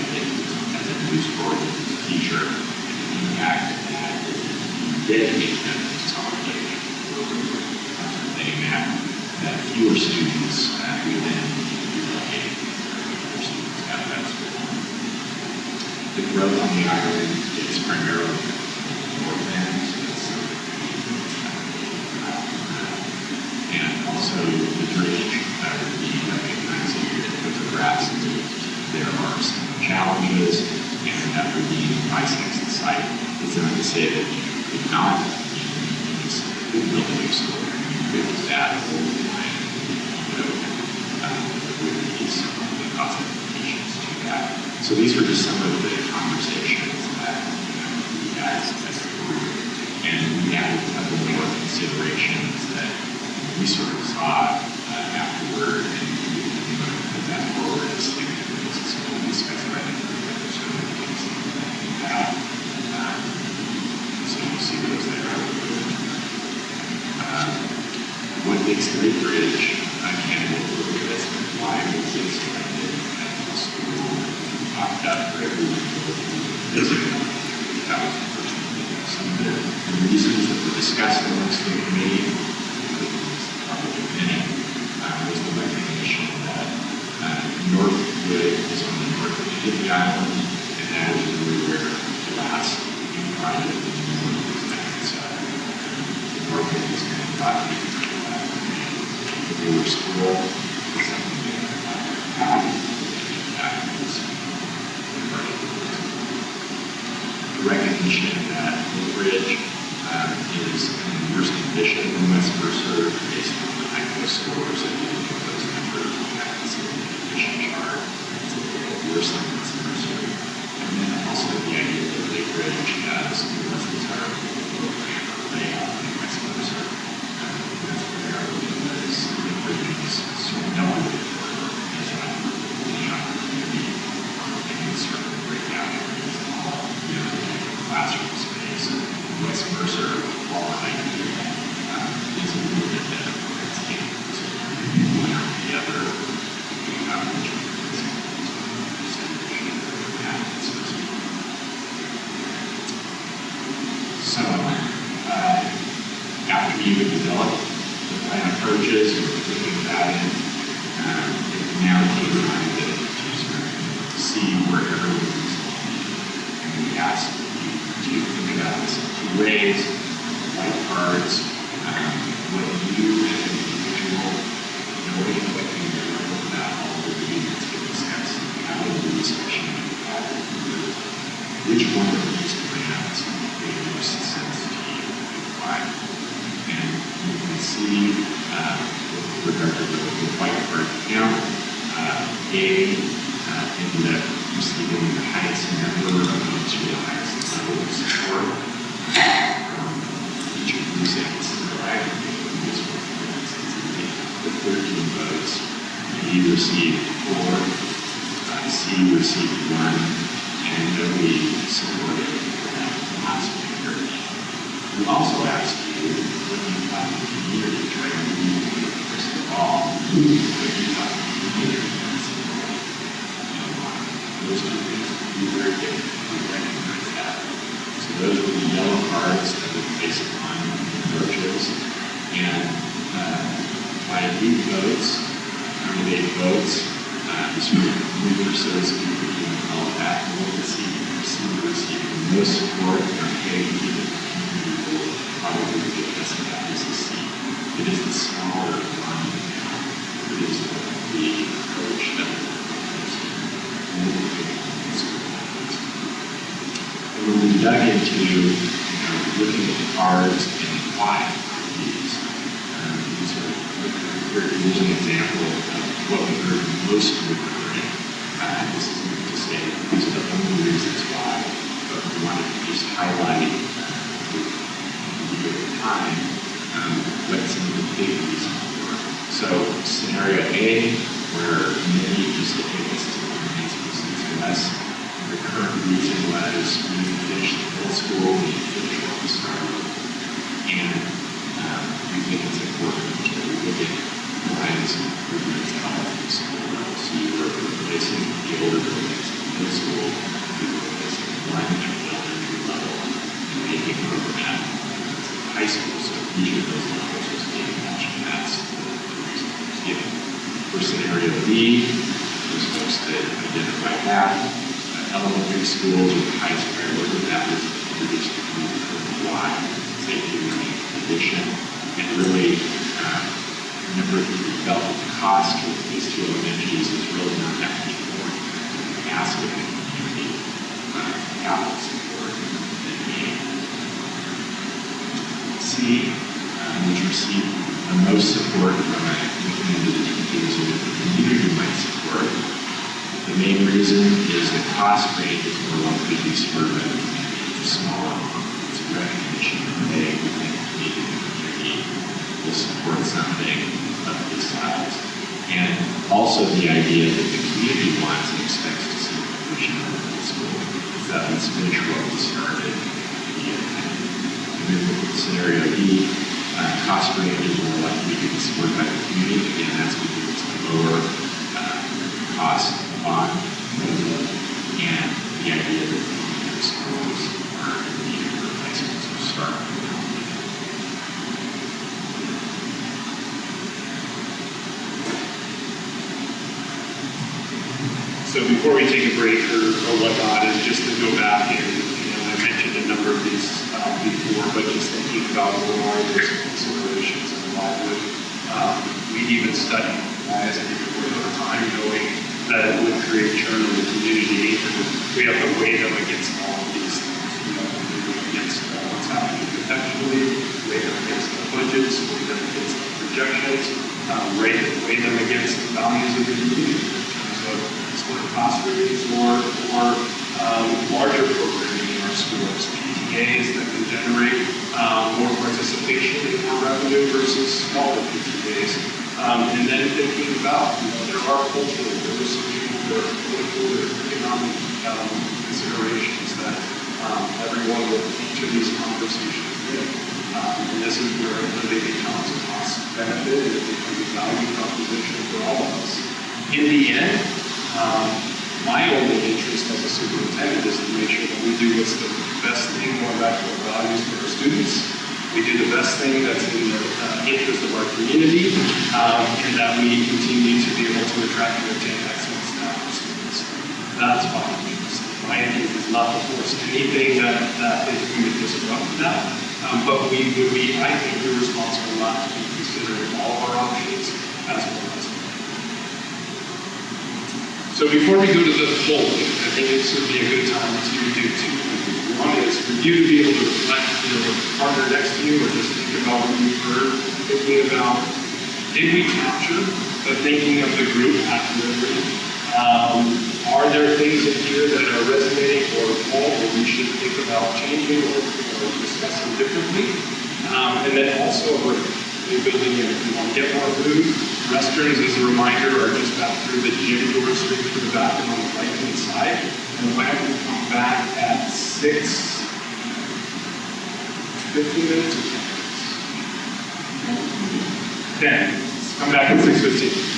as a news board teacher, the impact that dedicated them to solidity they that fewer students within relocating fewer students out of that school. The growth on the island is primarily north end, and also the drainage would be recognizing with the grass. There are some challenges, and that would be bisects the site. It's not to say that you could not build a new school. You could add a whole line, with these cost implications to that. So these were just some of the conversations that we had as a group, and we added a couple more considerations that we sort of saw afterward, and we put that forward as things that we specified in the so you see those there. What makes the bridge candidate for this and why was it selected at the school? Talked up for everyone that was the first one. Some of the reasons that were discussed amongst the committee, probably many, was the recognition that Northwood is on the north end of the island, and that is really where the last newer school is something that the recognition that Blue Ridge is in worse condition than West Mercer based on the HICO scores and those numbers that's in the condition chart. It's a little worse than West Mercer. And then also the idea that Blue Ridge has less desirable program layout than West Mercer. That's where they are looking at is Blue Ridge is sort of no one is not community and sort of breakout areas and all, classroom space. West Mercer, while I is a little bit better for its standards. One or the other, so, after you develop the plan approaches and thinking about it, it now takes time to sort of see where everyone is going. And we ask you to think about this in two ways: white cards, what you as an individual, knowing what you know about all the needs to discuss, how to do discussion, which one of these plans made most sense to you and why. And you can see with regard to the white card count, ended up receiving the highest number of votes for the highest level of support from each of these ends. With 13 votes, B received 4, C received 1, and nobody supported last speaker. We also asked you what you thought the community tried to do, first of all, what you thought the community those two things would be very different. We recognize that. So those were the yellow cards that were based upon approaches. And by lead votes, candidate votes, sort of movers, so to speak, if you want to call it that, we'll see the most support from A, the community will probably get us about this is C. It is the smaller one. It is the approach that and when we dug into looking at the cards and why these here's an example of what we heard most recurring. This isn't to say these are the only reasons why, but we wanted to just highlight at the time what some of the big reasons were. So scenario A, where many just take us to us, the current reason was we finished the middle school, we finished what we started, and we think it's important to look at lines and improvements at all of the school levels. So you were replacing the older buildings in middle school, you were replacing one at the elementary level, and making room at high school. So each of those levels was being matched, and that's the reason it was given. For scenario B, those folks that identify that, elementary schools are the highest priority. That was introduced to why safety learning condition. And really, remember, we felt that the cost of these two amenities is really not that much more than asking the community capital support than being. C, which received the most support from looking into the teachers that the community might support. The main reason is the cost rate is more likely to be spurred by the community. It's a smaller one. It's a recognition that they think the community will support something of this size. And also the idea that the community wants and expects to see completion of the school. That let's finish what we started. And then with scenario E, cost rate is more likely to be supported by the community. Again, that's because it's a lower cost on and the idea that the schools are needed replacements to start. So before we take a break or whatnot, is just to go back and, I mentioned a number of these before, but just thinking about what are those considerations and why would we even study as a over time, knowing that it would create churn in the community. We have to weigh them against all of these things. We have to weigh them against what's happening potentially, weigh them against the budgets, weigh them against the projections, weigh them against the values of the community in terms of split classrooms or larger programming in our schools, PTAs that can generate more participation and more revenue versus smaller PTAs. And then thinking about, there are cultural, there are social, there are political, there are economic considerations that everyone will enter these conversations with. And this is where it really becomes a cost benefit and it becomes a value proposition for all of us. In the end, my only interest as a superintendent is to make sure that we do what's the best thing going back to our values for our students. We do the best thing that's in the interest of our community, and that we continue to be able to attract and retain excellent staff for students. That's my interest. My interest is not to force anything that is going to disrupt that, but we would be, I think, irresponsible not to be considering all of our options as well as. So before we go to the polling, I think this would be a good time to do two things. One is for you to be able to reflect your partner next to you or just think about what you've heard, thinking about, did we capture the thinking of the group accurately? Are there things in here that are resonating or that we should think about changing or discussing differently? And then also we're building in, if you want to get more food, restrooms, as a reminder, are just back through the gym door straight through the back and on the right hand side. And when we come back at 15 minutes or 10 minutes? 10. Come back at 6:15.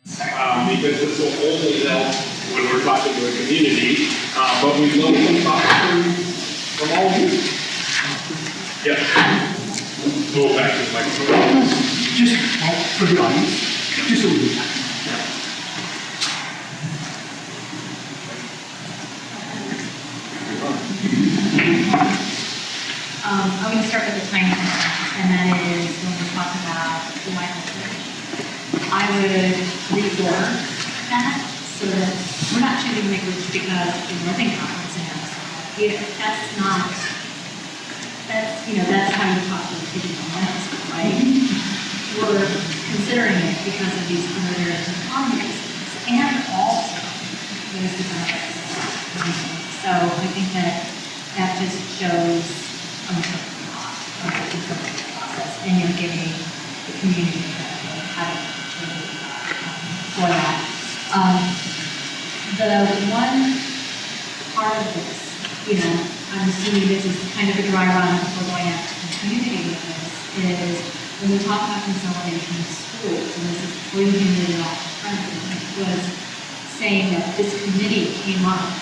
because this will only help when we're talking to a community, but we'd love to talk from all of you. Yeah. Go back to the microphone. Just for the audience, just a little bit. I'm going to start with the time frame, and that is when we talk about the Wi-Fi bridge. I would reword that so that we're not choosing language because the Northern Conference and that's not, that's how you talk to the people in West, right? We're considering it because of these other areas of economies, and also there's the benefits. So I think that just shows a process, and you're giving the community how to for that. The one part of this, I'm assuming this is kind of a dry run before going out to the community with this, is when we talk about consolidation of schools, and this is before you handed it off to President, was saying that this committee came up,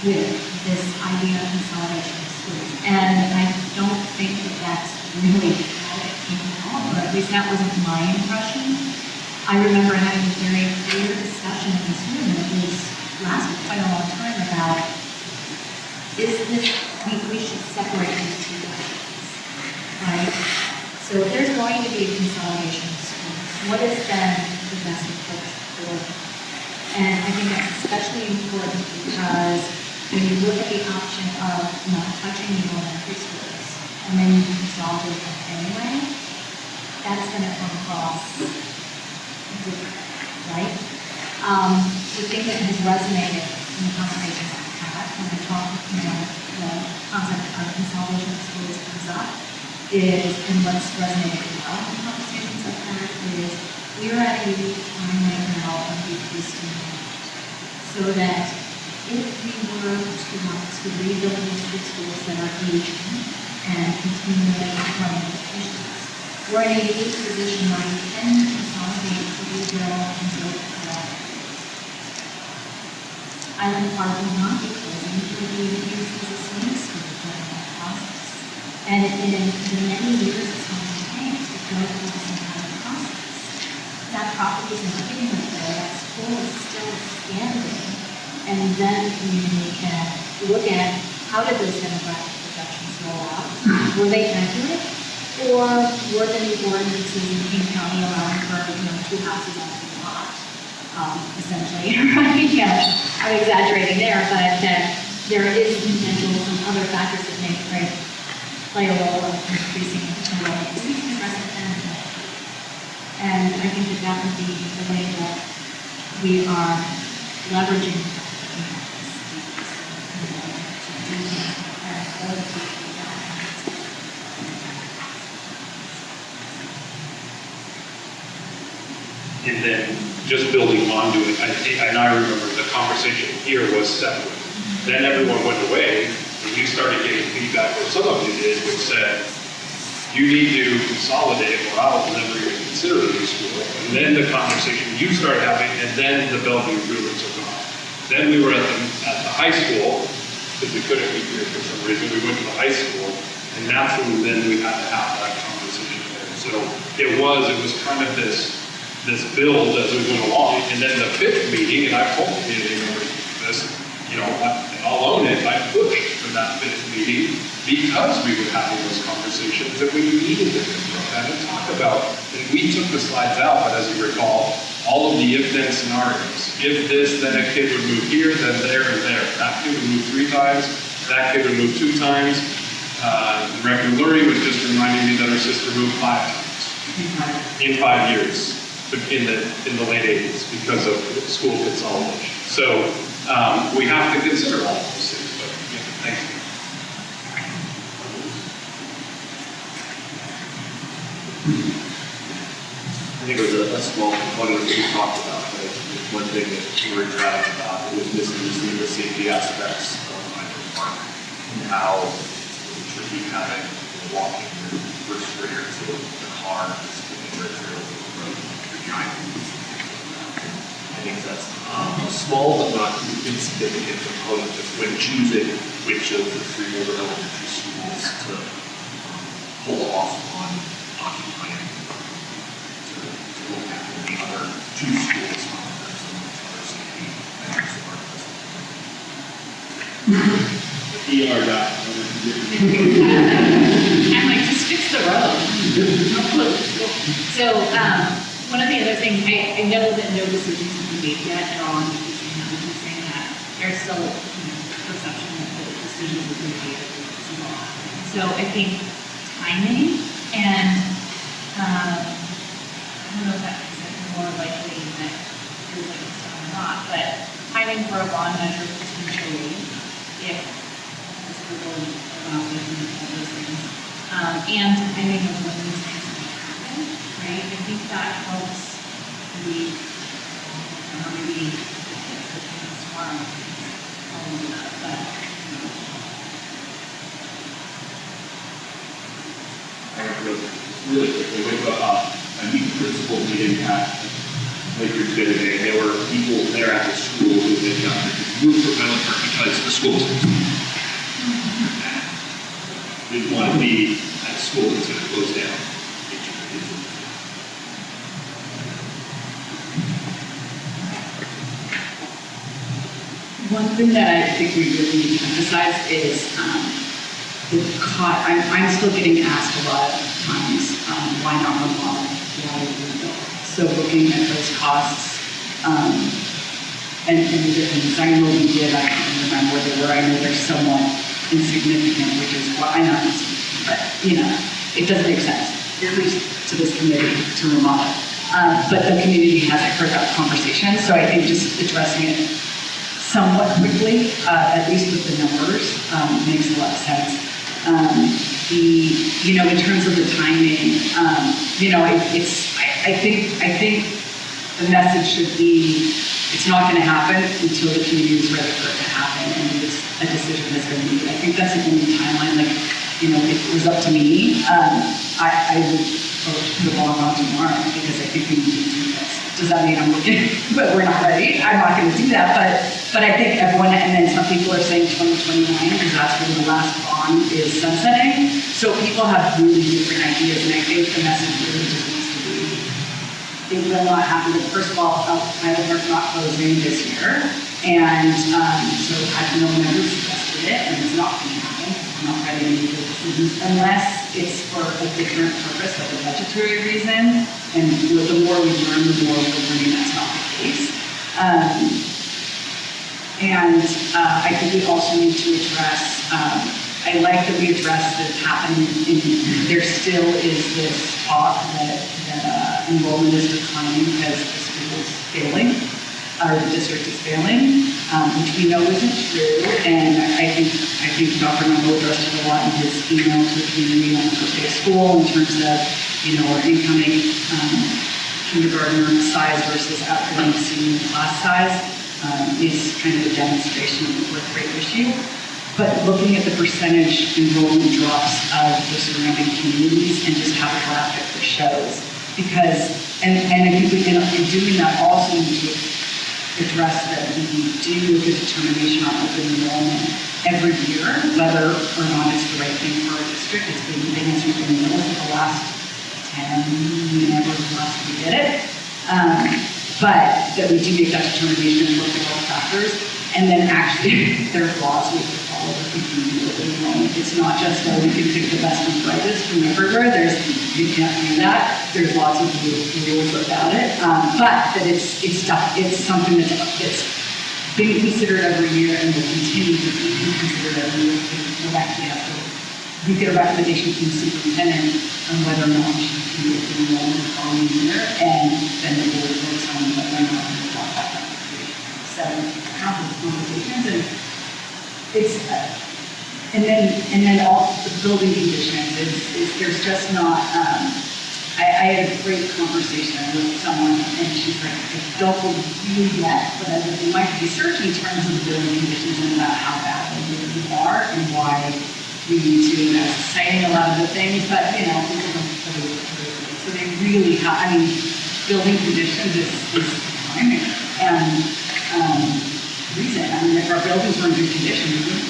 with this idea of consolidation of schools. And I don't think that that's really how it came about, or at least that wasn't my impression. I remember having a very clear discussion in this room, and it lasted quite a long time, about we should separate these two questions, right? So if there's going to be a consolidation of schools, what is then the best approach for it? And I think that's especially important because when you look at the option of not touching the elementary schools and then you consolidate them anyway, that's going to come across different, right? The thing that has resonated in the conversations I've had when I talk, the concept of consolidation of schools comes up is, and what's resonated well in the conversations I've had is, we're at a unique time right now of decreased demand, so that if we were to want to rebuild these schools that are aging and continually running educations, we're in a unique position where we can consolidate to rebuild and build Island Park will not be closing, it will be used as a swimming school during that process. And in the many years it's going to take to go through this entire process. That property is not getting up there, that school is still standing. And then the community can look at how did those demographic projections roll out? Were they accurate? Or were the new ordinances in King County allowing for, 2 houses on the lot? Essentially, right? Yes, I'm exaggerating there, but there is potential some other factors that may play a role in increasing enrollment. So we can address it then. And I think that would be the way that we are leveraging And then just building onto it, I remember the conversation here was separate. Then everyone went away, and you started getting feedback, or some of you did, which said, you need to consolidate, or I'll never even consider the new school. And then the conversation you started having, and then the Bellevue really took off. Then we were at the high school, because we couldn't be here for some reason, we went to the high school, and that's when then we had to have that conversation there. So it was kind of this build as we went along, and then the 5th meeting, and I told the community members this, I'll own it, I pushed for that 5th meeting because we were having those conversations that we needed to confront that and talk about. And we took the slides out, but as you recall, all of the if-then scenarios. If this, then a kid would move here, then there, and there. That kid would move 3 times, that kid would move 2 times. Director Lurie was just reminding me that her sister moved 5 times in 5 years. In the late 80s because of school consolidation. So we have to consider all of those things, but thank you. I think it was a small component that we talked about, but one thing that we were chatting about was missing the safety aspects of Island Park and how it's tricky having walking your first grader to the car, just getting right through the road. I think that's a small but not insignificant component of when choosing which of the 3 older elementary schools to pull off on occupying, to look at the other 2 schools on other safety measures that are ER guy. I'm like, just fix the road. So, one of the other things, I know that no decisions have been made yet at all, and I'm saying that there's still, perception that the decisions will be made as well. So I think timing and, I don't know if that makes it more likely that feels like it's done or not, but timing for a bond measure potentially, if this approval allows it and all those things, and timing of when these things might happen, right? I think that helps maybe, maybe tomorrow, all of that, but, really quickly, we have a new principal meeting at Lakers the other day. There were people there at the school who had moved from Menlo Park because the school was closed. Didn't want to be at a school that's going to close down. One thing that I think we really need to emphasize is the cost. I'm still getting asked a lot of times, why not remodel? Why rebuild? So looking at those costs, and the difference, I know we did, I can't remember what they were, I know they're somewhat insignificant, which is why I'm not insignificant, but it doesn't make sense, at least to this committee to remodel. But the community hasn't heard that conversation, so I think just addressing it somewhat quickly, at least with the numbers, makes a lot of sense. In terms of the timing, I think the message should be, it's not going to happen until the community is ready for it to happen and a decision has been made. I think that's the only timeline. Like, if it was up to me, I would put a log on tomorrow because I think we need to do this. Does that mean I'm looking, but we're not ready? I'm not going to do that, but I think everyone, and then some people are saying 2029 because that's when the last bond is sunsetting. So people have really different ideas, and I think the message really just needs to be, it will not happen. First of all, Tyler's not closing this year, and so I've no member suggested it, and it's not going to happen. I'm not ready to make those decisions unless it's for a different purpose, like a budgetary reason. And the more we learn, the more we're learning that's not the case. I think we also need to address, I like that we address that happening there still is this talk that enrollment is declining because the school is failing, or the district is failing, which we know isn't true. And I think Dr. Memo addressed it a lot in his email to the community on the first day of school in terms of, our incoming kindergartner size versus outgoing senior class size is kind of a demonstration of the birth rate issue. But looking at the percentage enrollment drops of the surrounding communities and just have a graphic that shows, because, and I think we can, in doing that, also need to address that we do a good determination on open enrollment every year, whether or not it's the right thing for our district. It's been the answer for the last 10, whenever last we did it. But that we do make that determination and look at all factors. And then actually, there's laws we have to follow if we can do open enrollment. It's not just that we can pick the best and brightest from everywhere. You can't do that. There's lots of rules about it. But that it's something that's being considered every year and will continue to be considered every year. We get a recommendation from the superintendent on whether or not we should do open enrollment the following year, and then the board votes on whether or not we want that recommendation. So have those conversations, and it's and then all the building conditions is there's just not. I had a great conversation with someone, and she's like, I don't believe you yet, but I would do my research in terms of the building conditions and about how bad they really are and why we need to saying a lot of the things, but people don't so they really have, building conditions is declining. reason, I mean, if our buildings were in good condition, we wouldn't be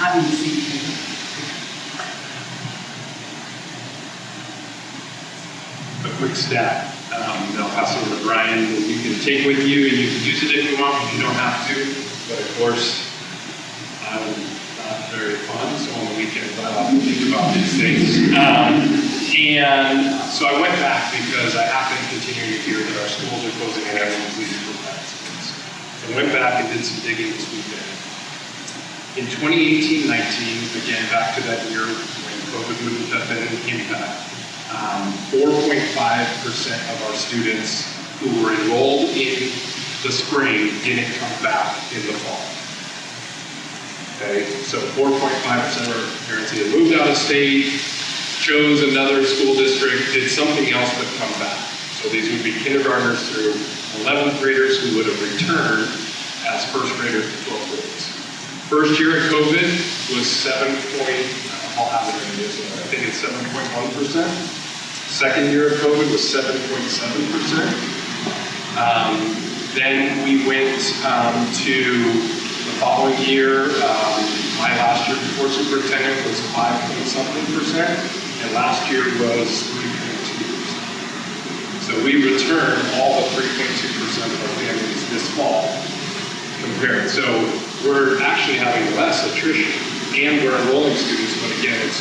having the same thing. A quick stat, I'll pass over to Brian, that you can take with you, and you can use it if you want, but you don't have to. But of course, I'm not very fun, so on the weekends I often think about these things. And so I went back because I happen to continue to hear that our schools are closing and everyone's leaving for private schools. So I went back and did some digging this weekend. In 2018-19, again, back to that year when COVID wouldn't have been an impact, 4.5% of our students who were enrolled in the spring didn't come back in the fall. Okay, so 4.5% of our parents either moved out of state, chose another school district, did something else but come back. So these would be kindergartners through 11th graders who would have returned as first graders to 12th graders. First year of COVID was I'll have it in this, I think it's 7.1%. Second year of COVID was 7.7%. Then we went to the following year. My last year before superintendent was 5-point-something%, and last year was 3.2%. So we returned all but 3.2% of our families this fall compared. So we're actually having less attrition, and we're enrolling students, but again, it's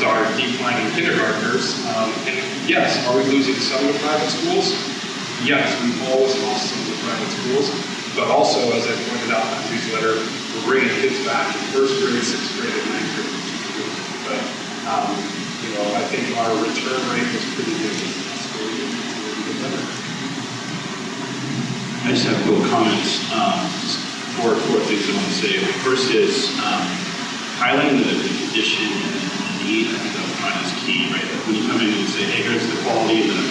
our declining kindergartners. And yes, are we losing some to private schools? Yes, we've always lost some to private schools, but also, as I pointed out in my newsletter, we're bringing kids back in first grade, sixth grade, and ninth grade. But I think our return rate was pretty good this school year. I just have a couple comments. Four things I want to say. The first is highlighting the condition and the need. I think that front is key, right? Like when you come in and say, hey, here's the quality and the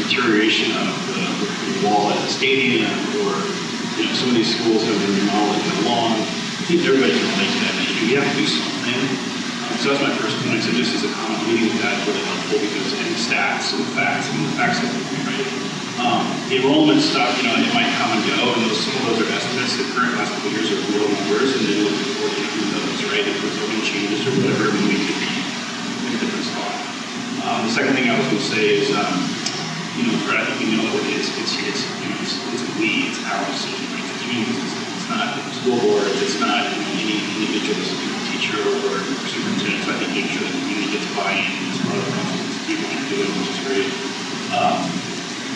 deterioration of the wall at the stadium, or some of these schools have been remodeled and long. I think everybody can relate to that. We have to do something. So that's my first point. So just as a comment, meeting with that is really helpful because any stats and facts are right. The enrollment stuff, it might come and go, and some of those are estimates. The current last couple of years are real numbers, and then looking forward to those, right? If there's any changes or whatever, then we could be in a different spot. The second thing I was going to say is, Brad, I think we know what it is. It's we, it's our decision, right? It's a community decision. It's not the school board. It's not any individual teacher or superintendent. So I think making sure that the community gets buy-in is part of the process. People want to do it, which is great.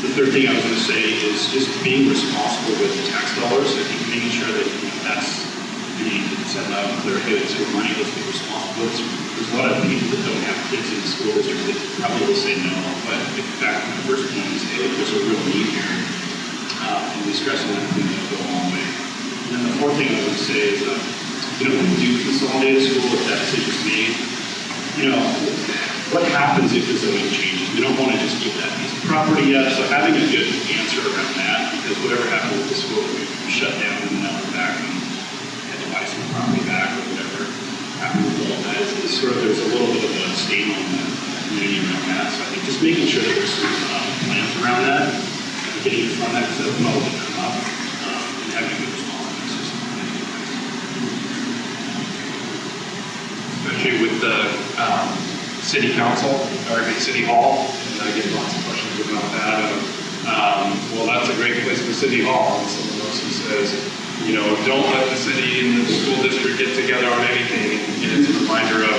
The third thing I was going to say is just being responsible with the tax dollars. I think making sure that that's being set up clear headed so money, let's be responsible. There's a lot of people that don't have kids in the school district that probably will say no, but in fact, my first point is, hey, there's a real need here. And we stress on that thing that go a long way. And then the fourth thing I was going to say is, when we do consolidate a school, if that decision's made, what happens if the zoning changes? We don't want to just give that piece of property up. So having a good answer around that, because whatever happened with the school, we shut down and now we're back and had to buy some property back or whatever happened with all that. It's sort of, there's a little bit of a stain on the community around that. So I think just making sure that there's some plans around that, getting from that, because that'll probably come up, and having a good response. Especially with the city council, or the city hall, and I get lots of questions about that. Well, that's a great place for city hall, and someone else who says, don't let the city and the school district get together on anything. And it's a reminder of,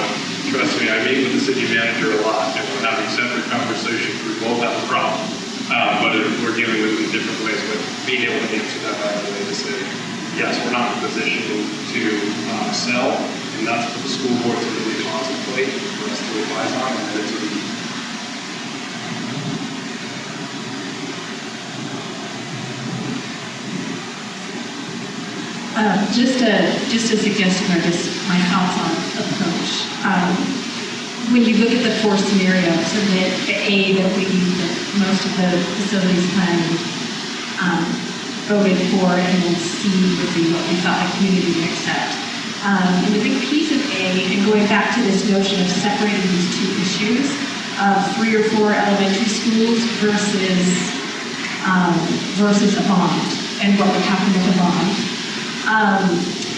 trust me, I meet with the city manager a lot, and we're having separate conversations. We both have a problem, but we're dealing with it in different ways. But being able to answer that right away to say, yes, we're not in a position to sell, and that's for the school board to really contemplate, for us to advise on, and then to the just a suggestion or just my thoughts on approach. When you look at the four scenarios, so the A that most of the facilities plan voted for, and then C would be what we thought the community would accept. And the big piece of A, and going back to this notion of separating these two issues of 3 or 4 elementary schools versus versus a bond, and what would happen with a bond.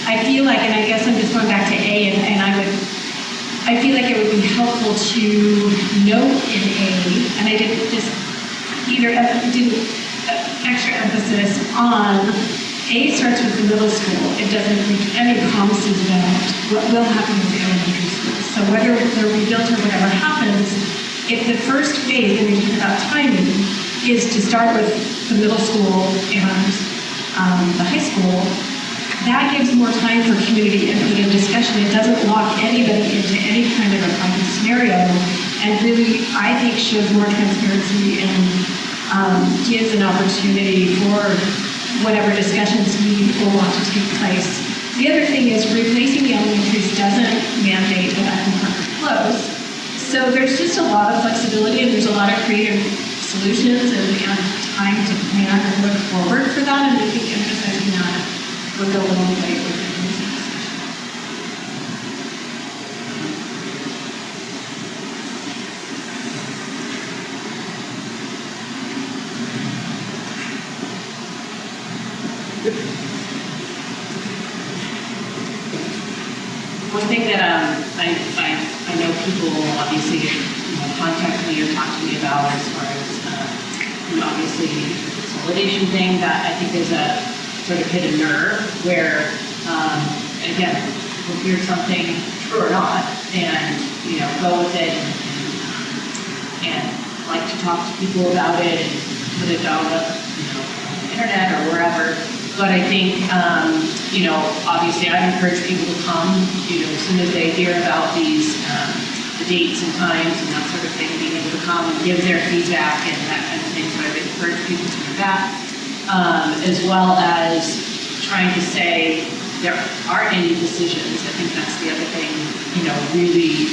I feel like, and I guess I'm just going back to A, and I feel like it would be helpful to note in A, and I did just do extra emphasis on A starts with the middle school. It doesn't make any promises about what will happen with the elementary schools. So whether they're rebuilt or whatever happens, if the first phase, when you talk about timing, is to start with the middle school and the high school, that gives more time for community input and discussion. It doesn't lock anybody into any kind of a final scenario, and really, I think, shows more transparency and gives an opportunity for whatever discussions need or want to take place. The other thing is replacing the elementaries doesn't mandate that that compartment close. So there's just a lot of flexibility, and there's a lot of creative solutions and time to plan and look forward for that, and I think emphasizing that would go a long way with it. One thing that I know people will obviously contact me or talk to me about as far as obviously the consolidation thing, that I think is a sort of hit a nerve where again, we'll hear something true or not and go with it and like to talk to people about it and put it out on the internet or wherever. But I think, obviously I'd encourage people to come, as soon as they hear about these, the dates and times and that sort of thing, being able to come and give their feedback and that kind of thing. So I'd encourage people to do that, as well as trying to say there aren't any decisions. I think that's the other thing, really,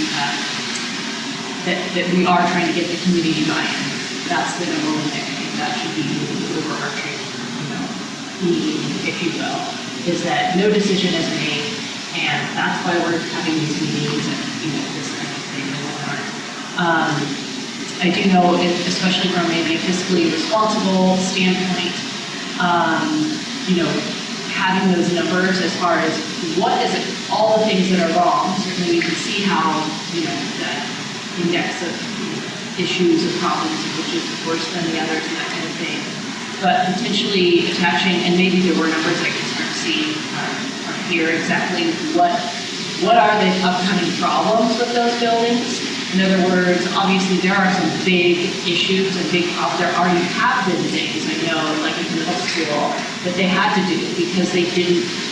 that we are trying to get the community buy-in. That's the number one thing. I think that should be the overarching meaning, if you will, is that no decision is made, and that's why we're having these meetings and this kind of thing and whatnot. I do know, especially from maybe a fiscally responsible standpoint, having those numbers as far as what is it, all the things that are wrong. Certainly, we can see how that index of issues or problems, which is worse than the others, and that kind of thing. But potentially attaching, and maybe there were numbers I can start to see or hear exactly what are the upcoming problems with those buildings. In other words, obviously there are some big issues and big problems. There already have been things, I know, like in the middle school, that they had to do because they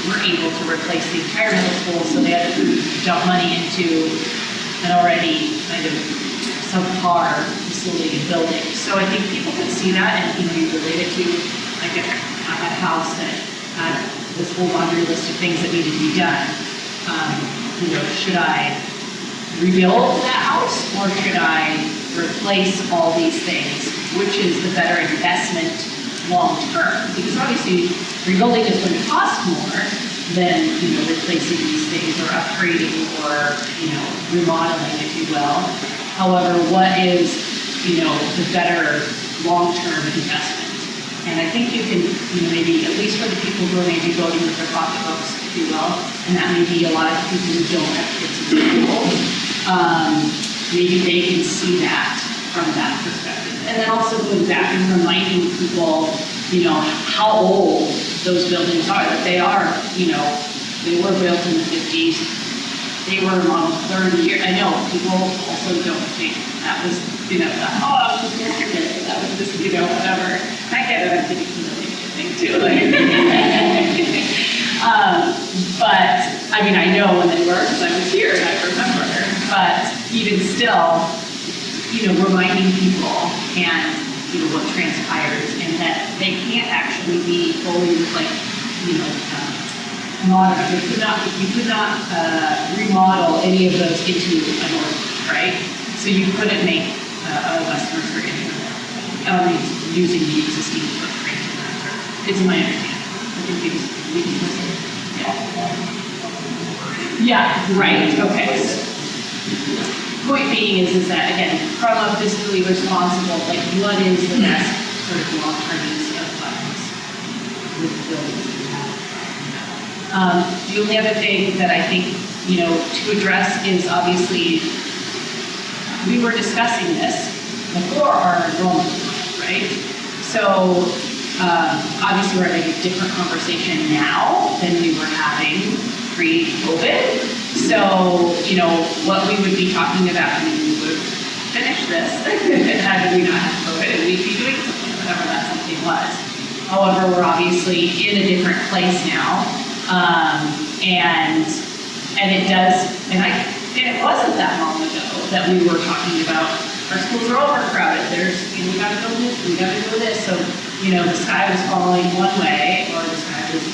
weren't able to replace the entire middle school, so they had to dump money into an already kind of subpar facility and building. So I think people could see that, and you relate it to, like, I had a house that had this whole laundry list of things that needed to be done. Should I rebuild that house, or should I replace all these things? Which is the better investment long term? Because obviously rebuilding is going to cost more than replacing these things or upgrading or remodeling, if you will. However, what is the better long-term investment? And I think you can maybe, at least for the people who are maybe voting with their pocketbooks, if you will, and that may be a lot of people who don't have kids in school, maybe they can see that from that perspective. And then also going back and reminding people, how old those buildings are. That they are, they were built in the 50s. They were around 30 years. I know people also don't think that was, oh, that was just yesterday. That was just, whatever. I get it. I'm thinking it's a really good thing too. But I know when they were, because I was here and I remember. But even still, reminding people and what transpires, and that they can't actually be fully modern. You could not remodel any of those into a north, right? So you couldn't make a Westminster into using the existing footprint. It's my understanding. I think yeah, right, okay. Point being is that, again, from a fiscally responsible, what is the best sort of long-term use of funds with the buildings we have. The only other thing that I think, to address is obviously, we were discussing this before our enrollment, right? So, obviously we're having a different conversation now than we were having pre-COVID. So, what we would be talking about, we would finish this, had we not had COVID, and we'd be doing something, whatever that something was. However, we're obviously in a different place now, and it does, and it wasn't that long ago that we were talking about our schools are overcrowded. There's, we gotta go this, we gotta do this. So, the sky was falling one way, or the sky was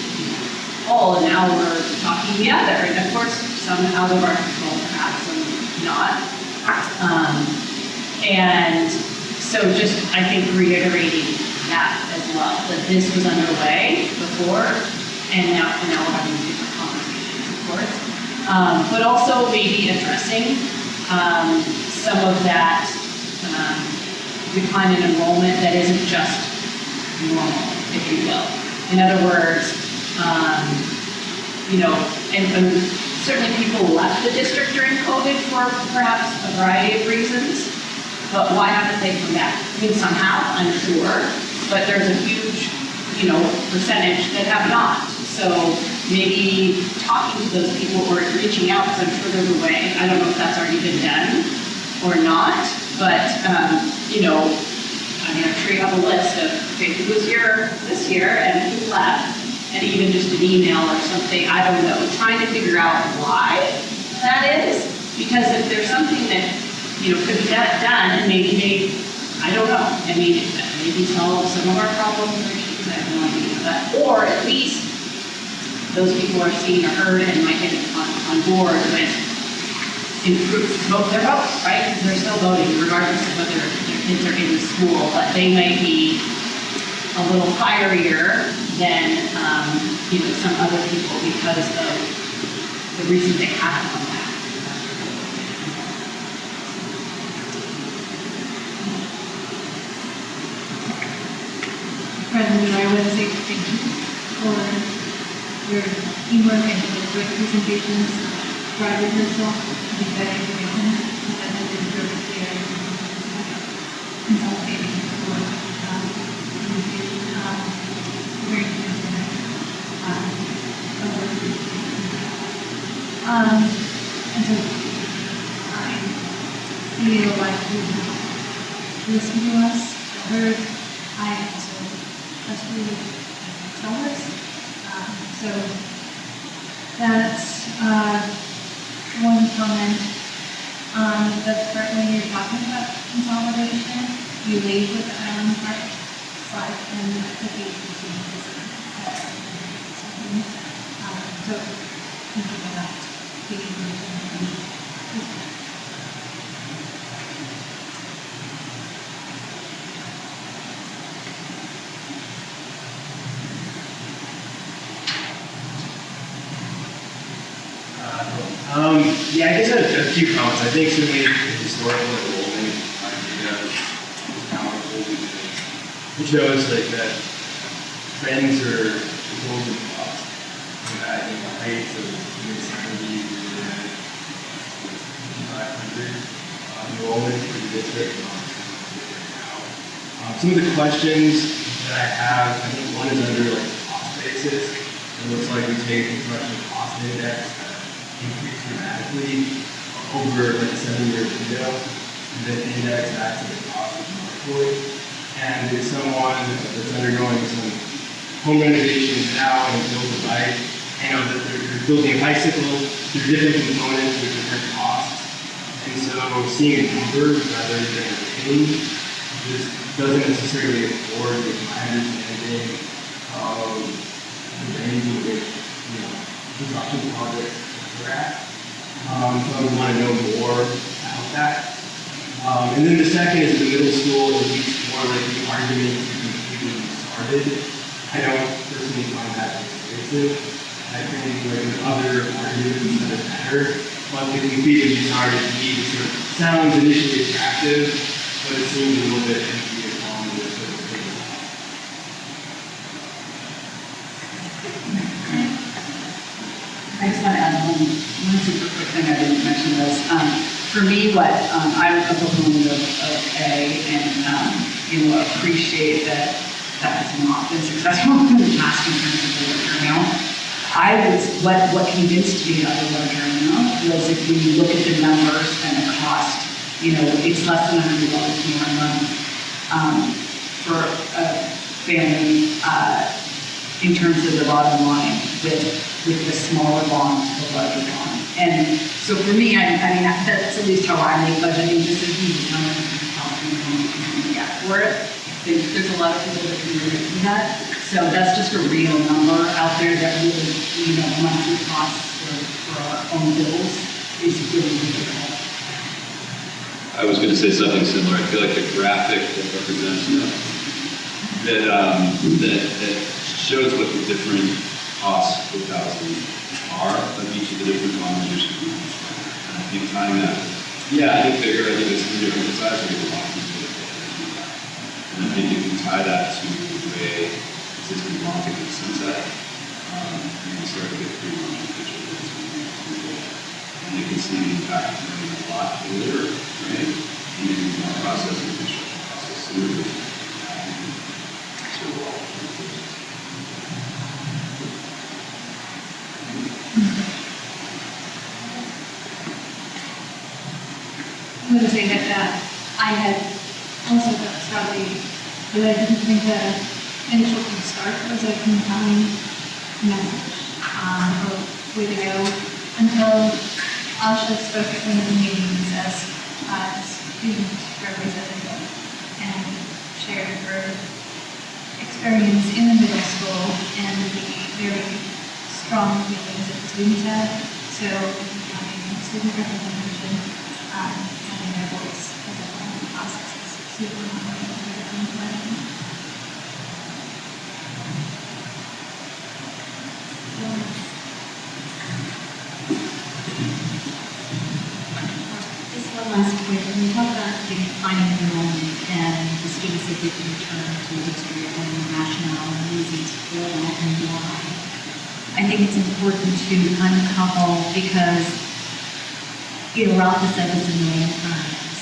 full, and now we're talking the other. And of course, some out of our control, perhaps, some not. And so just, I think, reiterating that as well, that this was underway before, and now we're having different conversations, of course. But also maybe addressing some of that decline in enrollment that isn't just normal, if you will. In other words, and certainly people left the district during COVID for perhaps a variety of reasons, but why haven't they come back? I mean, somehow, I'm sure, but there's a huge, percentage that have not. So maybe talking to those people or reaching out, because I'm sure there's a way. I don't know if that's already been done or not, but, I'm sure you have a list of, okay, who was here this year and who left, and even just an email or something, I don't know, trying to figure out why that is, because if there's something that, could be done, and maybe I don't know, maybe solve some of our problems or issues, I have no idea, but, or at least those people are seen or heard and might get on board with improve, vote their vote, right? Because they're still voting regardless of whether their kids are in school, but they might be a little fierier than, some other people because of the reason they haven't come back. President, I want to say thank you for your teamwork and the great presentations throughout rehearsal. I think that information presented is very clear, consolidating for communication, very transparent. And so I feel like you listened to us, heard. I also trust you tell us. So that's one comment. That's part when you're talking about consolidation, you lead with the island part slide and the page between so thinking about the Yeah, I guess a few comments. I think certainly historical enrollment data is powerful because it shows that trends are goals and costs. I think the heights of mid-70s and 500 enrollment for the district now. Some of the questions that I have, I think one is under cost basis. It looks like we take construction cost index increase dramatically over a 7-year window, and then index back to the cost of market. And as someone that's undergoing some home renovations now and build a bike, I know that they're building a bicycle, there's different components with different costs. And so seeing a number rather than a range just doesn't necessarily afford with my understanding of the range in which construction projects at. So I would want to know more about that. And then the second is the middle school, at least more like the argument to be completely started. I don't personally find that persuasive. I think there's other arguments that are better. But the completed started need sort of sounds initially attractive, but it seems a little bit empty along with sort of things. me, what, I'm a proponent of A, and, appreciate that that has not been successful in the past in terms of the larger amount. What convinced me of the larger amount was if we look at the numbers and the cost, it's less than $100 more a month for a family in terms of the bottom line with the smaller bond to the larger bond. And so for me, I mean, that's at least how I make budgeting decisions, is how much you get for it. There's a lot of people that can relate to that. So that's just a real number out there that really, monthly costs for our own bills is really difficult. I was going to say something similar. I feel like the graphic that represents that shows what the different costs per thousand are of each of the different volunteers. And I think tying that, I think bigger. I think it's 3 different sizes of a lot of people. And I think if you tie that to the way existing market makes sense at, you can start to get pretty much a picture of what's going on. And you can see the impact of a lot clearer, right? And you can more process and construction process sooner. I'm going to say that I had also got probably, but I didn't think the initial start was a compelling message or way to go until Asha spoke at one of the meetings as a student representative and shared her experience in the middle school and the very strong feelings that the students had. So having student representation, having their voice as a part of the process is super important for their own planning. Just one last point. When we talk about finding enrollment and the students that did return to the district and the rationale and reasons for that and why, I think it's important to kind of couple because, Ralph has said this a million times,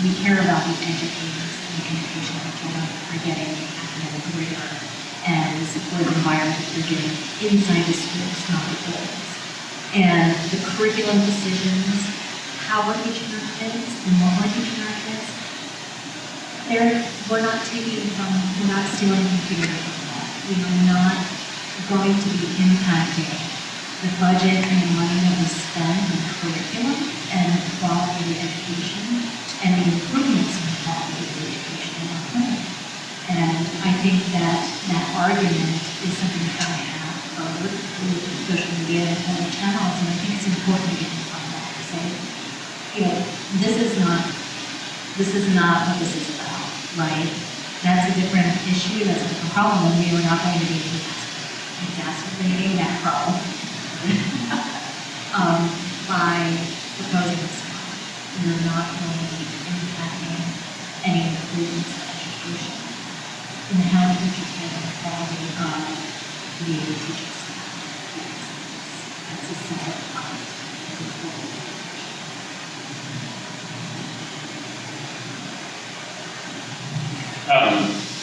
we care about the educators and the education that children are getting, the academic rigor, and the supportive environment that they're getting inside the schools, not the buildings. And the curriculum decisions, how we're teaching our kids and what we're teaching our kids, we're not stealing from computer equipment. We are not going to be impacting the budget and the money that we spend on curriculum and the quality of the education and the improvements in the quality of the education in our home. And I think that argument is something that I have heard through social media and other channels, and I think it's important to get in front of that to say, this is not what this is about, right? That's a different issue, that's a different problem, and we are not going to be exacerbating that problem by proposing this one. We're not going to be impacting any improvements of education in how to teach kids and the quality of the teaching staff. That's a separate part.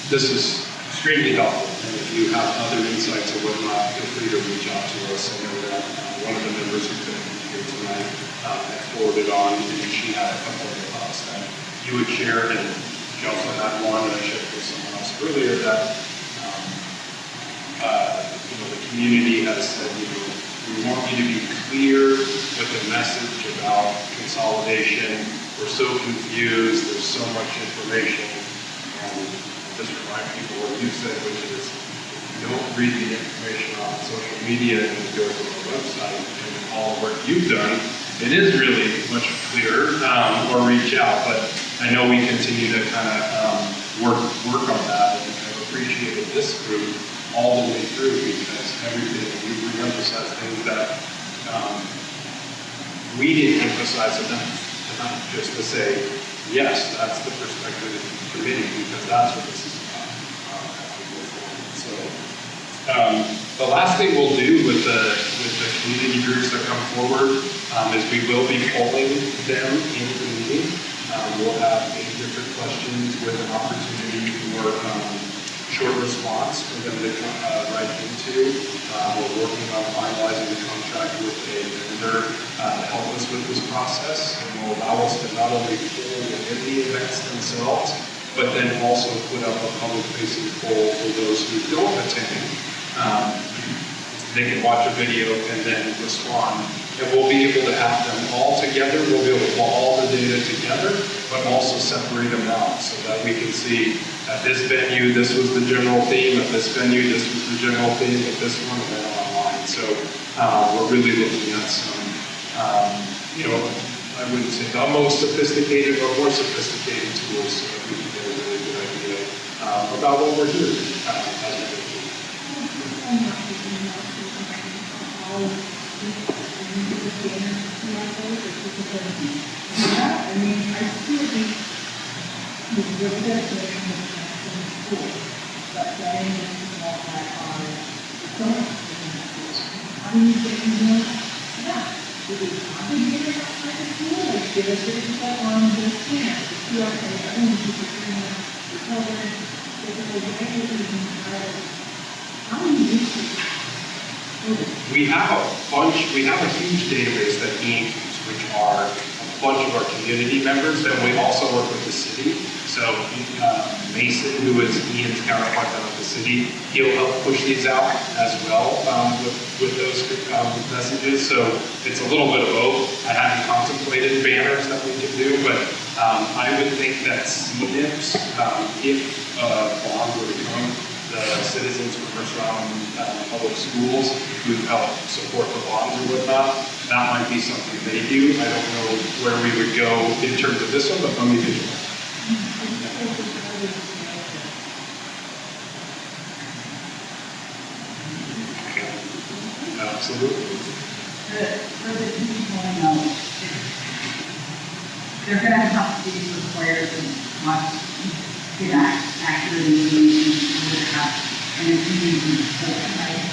This is extremely helpful, and if you have other insights or whatnot, feel free to reach out to us. I know that one of the members who couldn't be here tonight had forwarded on, and she had a couple of thoughts that you would share, and she also had one that I shared with someone else earlier that the community has said, we want you to be clear with the message about consolidation. We're so confused, there's so much information. Just remind people what you said, which is if you don't read the information on social media and go to our website and all the work you've done, it is really much clearer, or reach out. But I know we continue to kind of work on that, and I've appreciated this group all the way through because everything you re-emphasize things that we didn't emphasize enough tonight, just to say, yes, that's the perspective of the committee because that's what this is about as we go forward. So the last thing we'll do with the community groups that come forward, is we will be polling them into the meeting. We'll have 8 different questions with an opportunity for short response for them to write into. We're working on finalizing the contract with a vendor to help us with this process, and will allow us to not only poll within the events themselves, but then also put up a public-facing poll for those who don't attend. They can watch a video and then respond, and we'll be able to have them all together. We'll be able to pull all the data together, but also separate them out so that we can see at this venue, this was the general theme. At this venue, this was the general theme. At this one, and then online. So we're really looking at some, I wouldn't say the most sophisticated or more sophisticated tools so that we can get a really good idea about what we're doing as we go through. Yeah, I mean, I still think it's really dedication to the school, but getting them to know that are so much different schools. How do you get them doing? Yeah, do we congregate it outside the school? Like, give us your stuff on this camp, the QR code, I don't need to be doing that. The children, how do you use it? We have a huge database that we use, which are a bunch of our community members, and we also work with the city. So Mason, who is Ian's counterpart down at the city, he'll help push these out as well with those messages. So it's a little bit of both. I hadn't contemplated banners that we could do, but I would think that CNIPS, if Bond were to come, the Citizens for First Round Public Schools who help support the bonds or whatnot, that might be something they do. I don't know where we would go in terms of this one, but let me do it. Absolutely. For the people I know, they're going to have to be required to watch, get accurate information in order to have an opinion report, right?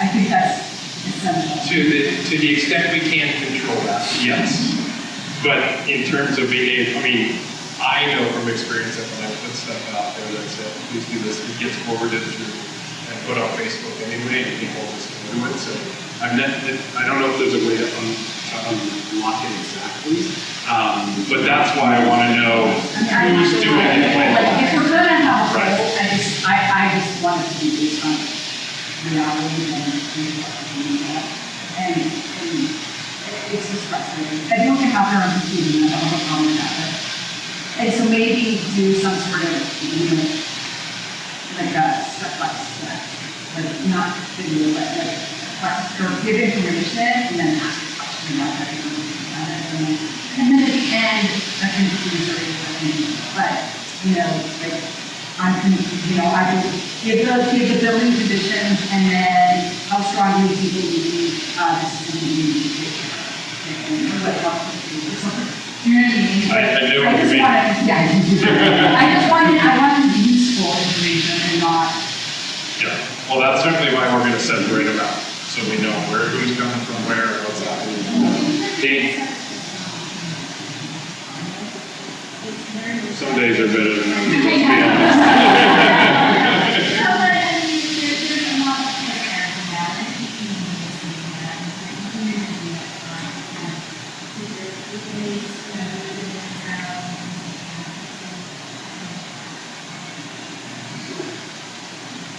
I think that's essential. To the extent we can control that, yes. But in terms of being able, I mean, I know from experience that when I put stuff out there that said, please do this, it gets forwarded through and put on Facebook anyway, and people just do it. So I don't know if there's a way to unlock it exactly, but that's why I want to know who's doing it when. Like, if we're gonna have a Right. vote, I just want it to be based on reality and it's just frustrating. Everyone can have their own opinion, I don't have a problem with that, but, and so maybe do some sort of, like a step by step, like not video, but like, or give information and then ask a question about that information. And then at the end, a conclusory thing, but, like, I would give the building conditions and then how strongly do you believe this is going to be like, you know what I mean? I know what you mean. I wanted useful information and not. Yeah, well, that's certainly why we're going to separate them out, so we know who's coming from where, and what's happening. Dave? Some days are better than others, let's be honest.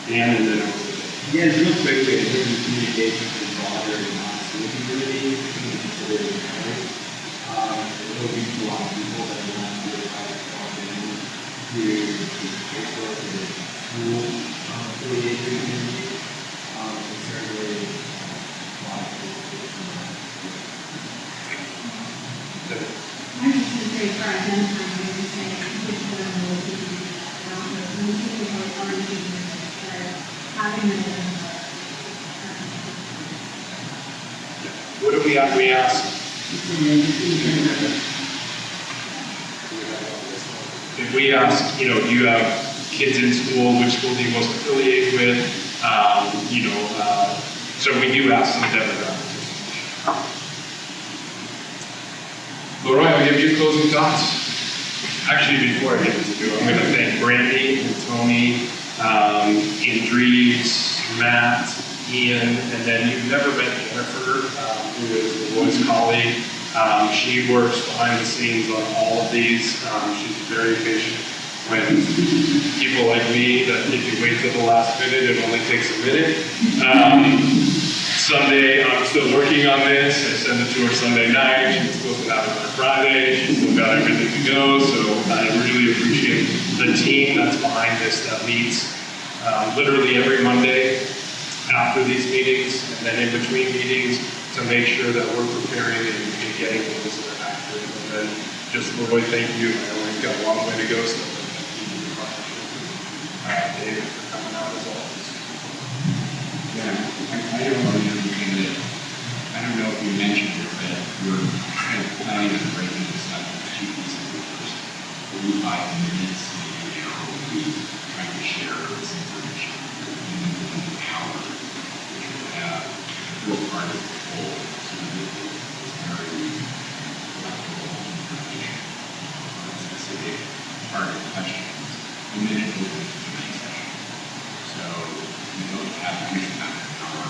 Dan, and then Yeah, real quickly, in terms of communication with the broader and non-school community, considering parents, it'll reach a lot of people that are not really to Facebook and the school affiliated community, and certainly a lot of people. I'm just very far identifying what you're saying, which one of those people around those, and people who are already doing this, having them. what do we have? We ask. If we ask, do you have kids in school? Which school do you most affiliate with? So we do ask some demographics. Leroy, I'll give you closing thoughts. Actually, before I get into it, I'm going to thank Brandy and Tony, Andrees, Matt, Ian, and then you've never met Jennifer, who is Leroy's colleague. She works behind the scenes on all of these. She's very patient. When people like me, that if you wait till the last minute, it only takes a minute. Sunday, I'm still working on this. I sent it to her Sunday night. She was supposed to have it on Friday. She's still got everything to go. So I really appreciate the team that's behind this that meets literally every Monday after these meetings and then in between meetings to make sure that we're preparing and getting things that are accurate. And then just Leroy, thank you. I know we've got a long way to go still. David for coming out as always. Yeah, I don't know anything that, I don't know if you mentioned it, but we're kind of planning on breaking this up into 2 pieces of first 45 minutes, maybe we'll be trying to share this information in an hour, which will have real part of the whole, so that it's very collectible information on a specific part of questions, and then it will be so we don't have to reach about an hour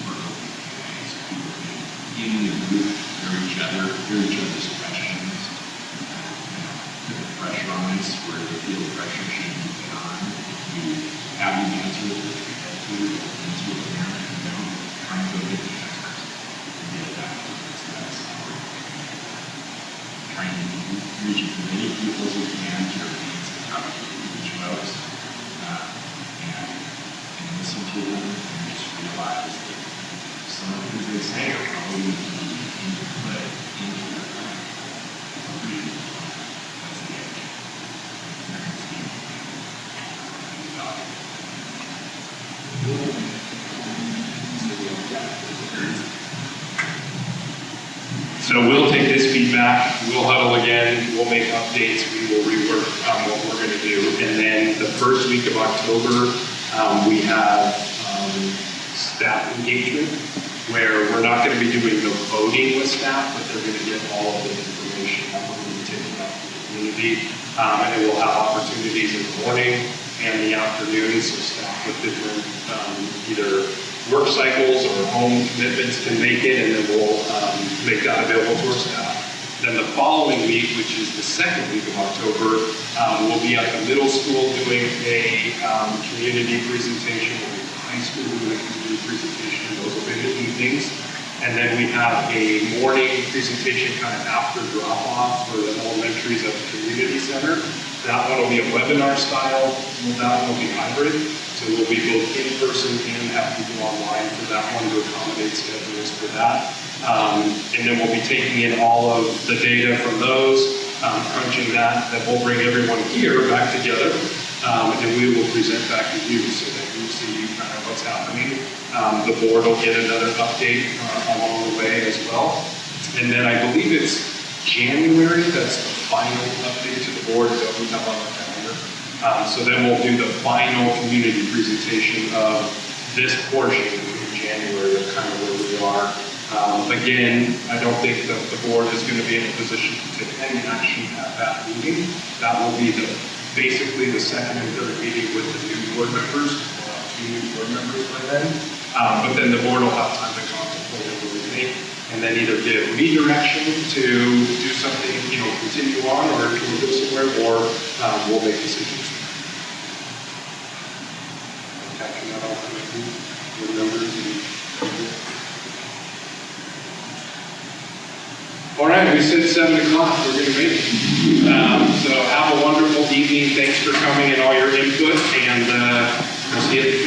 for open Q&A, so people can in the group hear each other's questions, put the pressure on us where they feel pressure should be put on. We have the answers which we get to, answer the parent, and then try and go get the answers and get it out. So that's how we're trying to reach as many people as we can to your needs and how to reach folks. And listen to them and just realize that some of the things they say are probably input into their plan. That's the edge. So we'll take this feedback, we'll huddle again, we'll make updates, we will rework what we're going to do. And then the first week of October, we have staff engagement, where we're not going to be doing the voting with staff, but they're going to get all of the information that we're going to be taking out to the community. And it will have opportunities in the morning and the afternoon, so staff with different either work cycles or home commitments can make it, and then we'll make that available to our staff. Then the following week, which is the second week of October, we'll be at the middle school doing a community presentation. We'll be at the high school doing a community presentation. Those will be the evenings. And then we have a morning presentation kind of after drop-off for the elementaries at the community center. That one will be a webinar style. That one will be hybrid. So we'll be both in person and have people online for that one to accommodate schedules for that. And then we'll be taking in all of the data from those, crunching that, then we'll bring everyone here back together, and we will present back to you so that you see kind of what's happening. The board will get another update along the way as well. And then I believe it's January, that's the final update to the board that we have on the calendar. So then we'll do the final community presentation of this portion in January of kind of where we are. Again, I don't think that the board is going to be in a position to take any action at that meeting. That will be basically the second and third meeting with the new board members. We'll have 2 new board members by then. But then the board will have time to contemplate what we think, and then either give me direction to do something, continue on, or to go somewhere, or we'll make decisions. Catching that all from the members. All right, we said 7 o'clock, we're going to make it. So have a wonderful evening. Thanks for coming and all your input, and we'll see you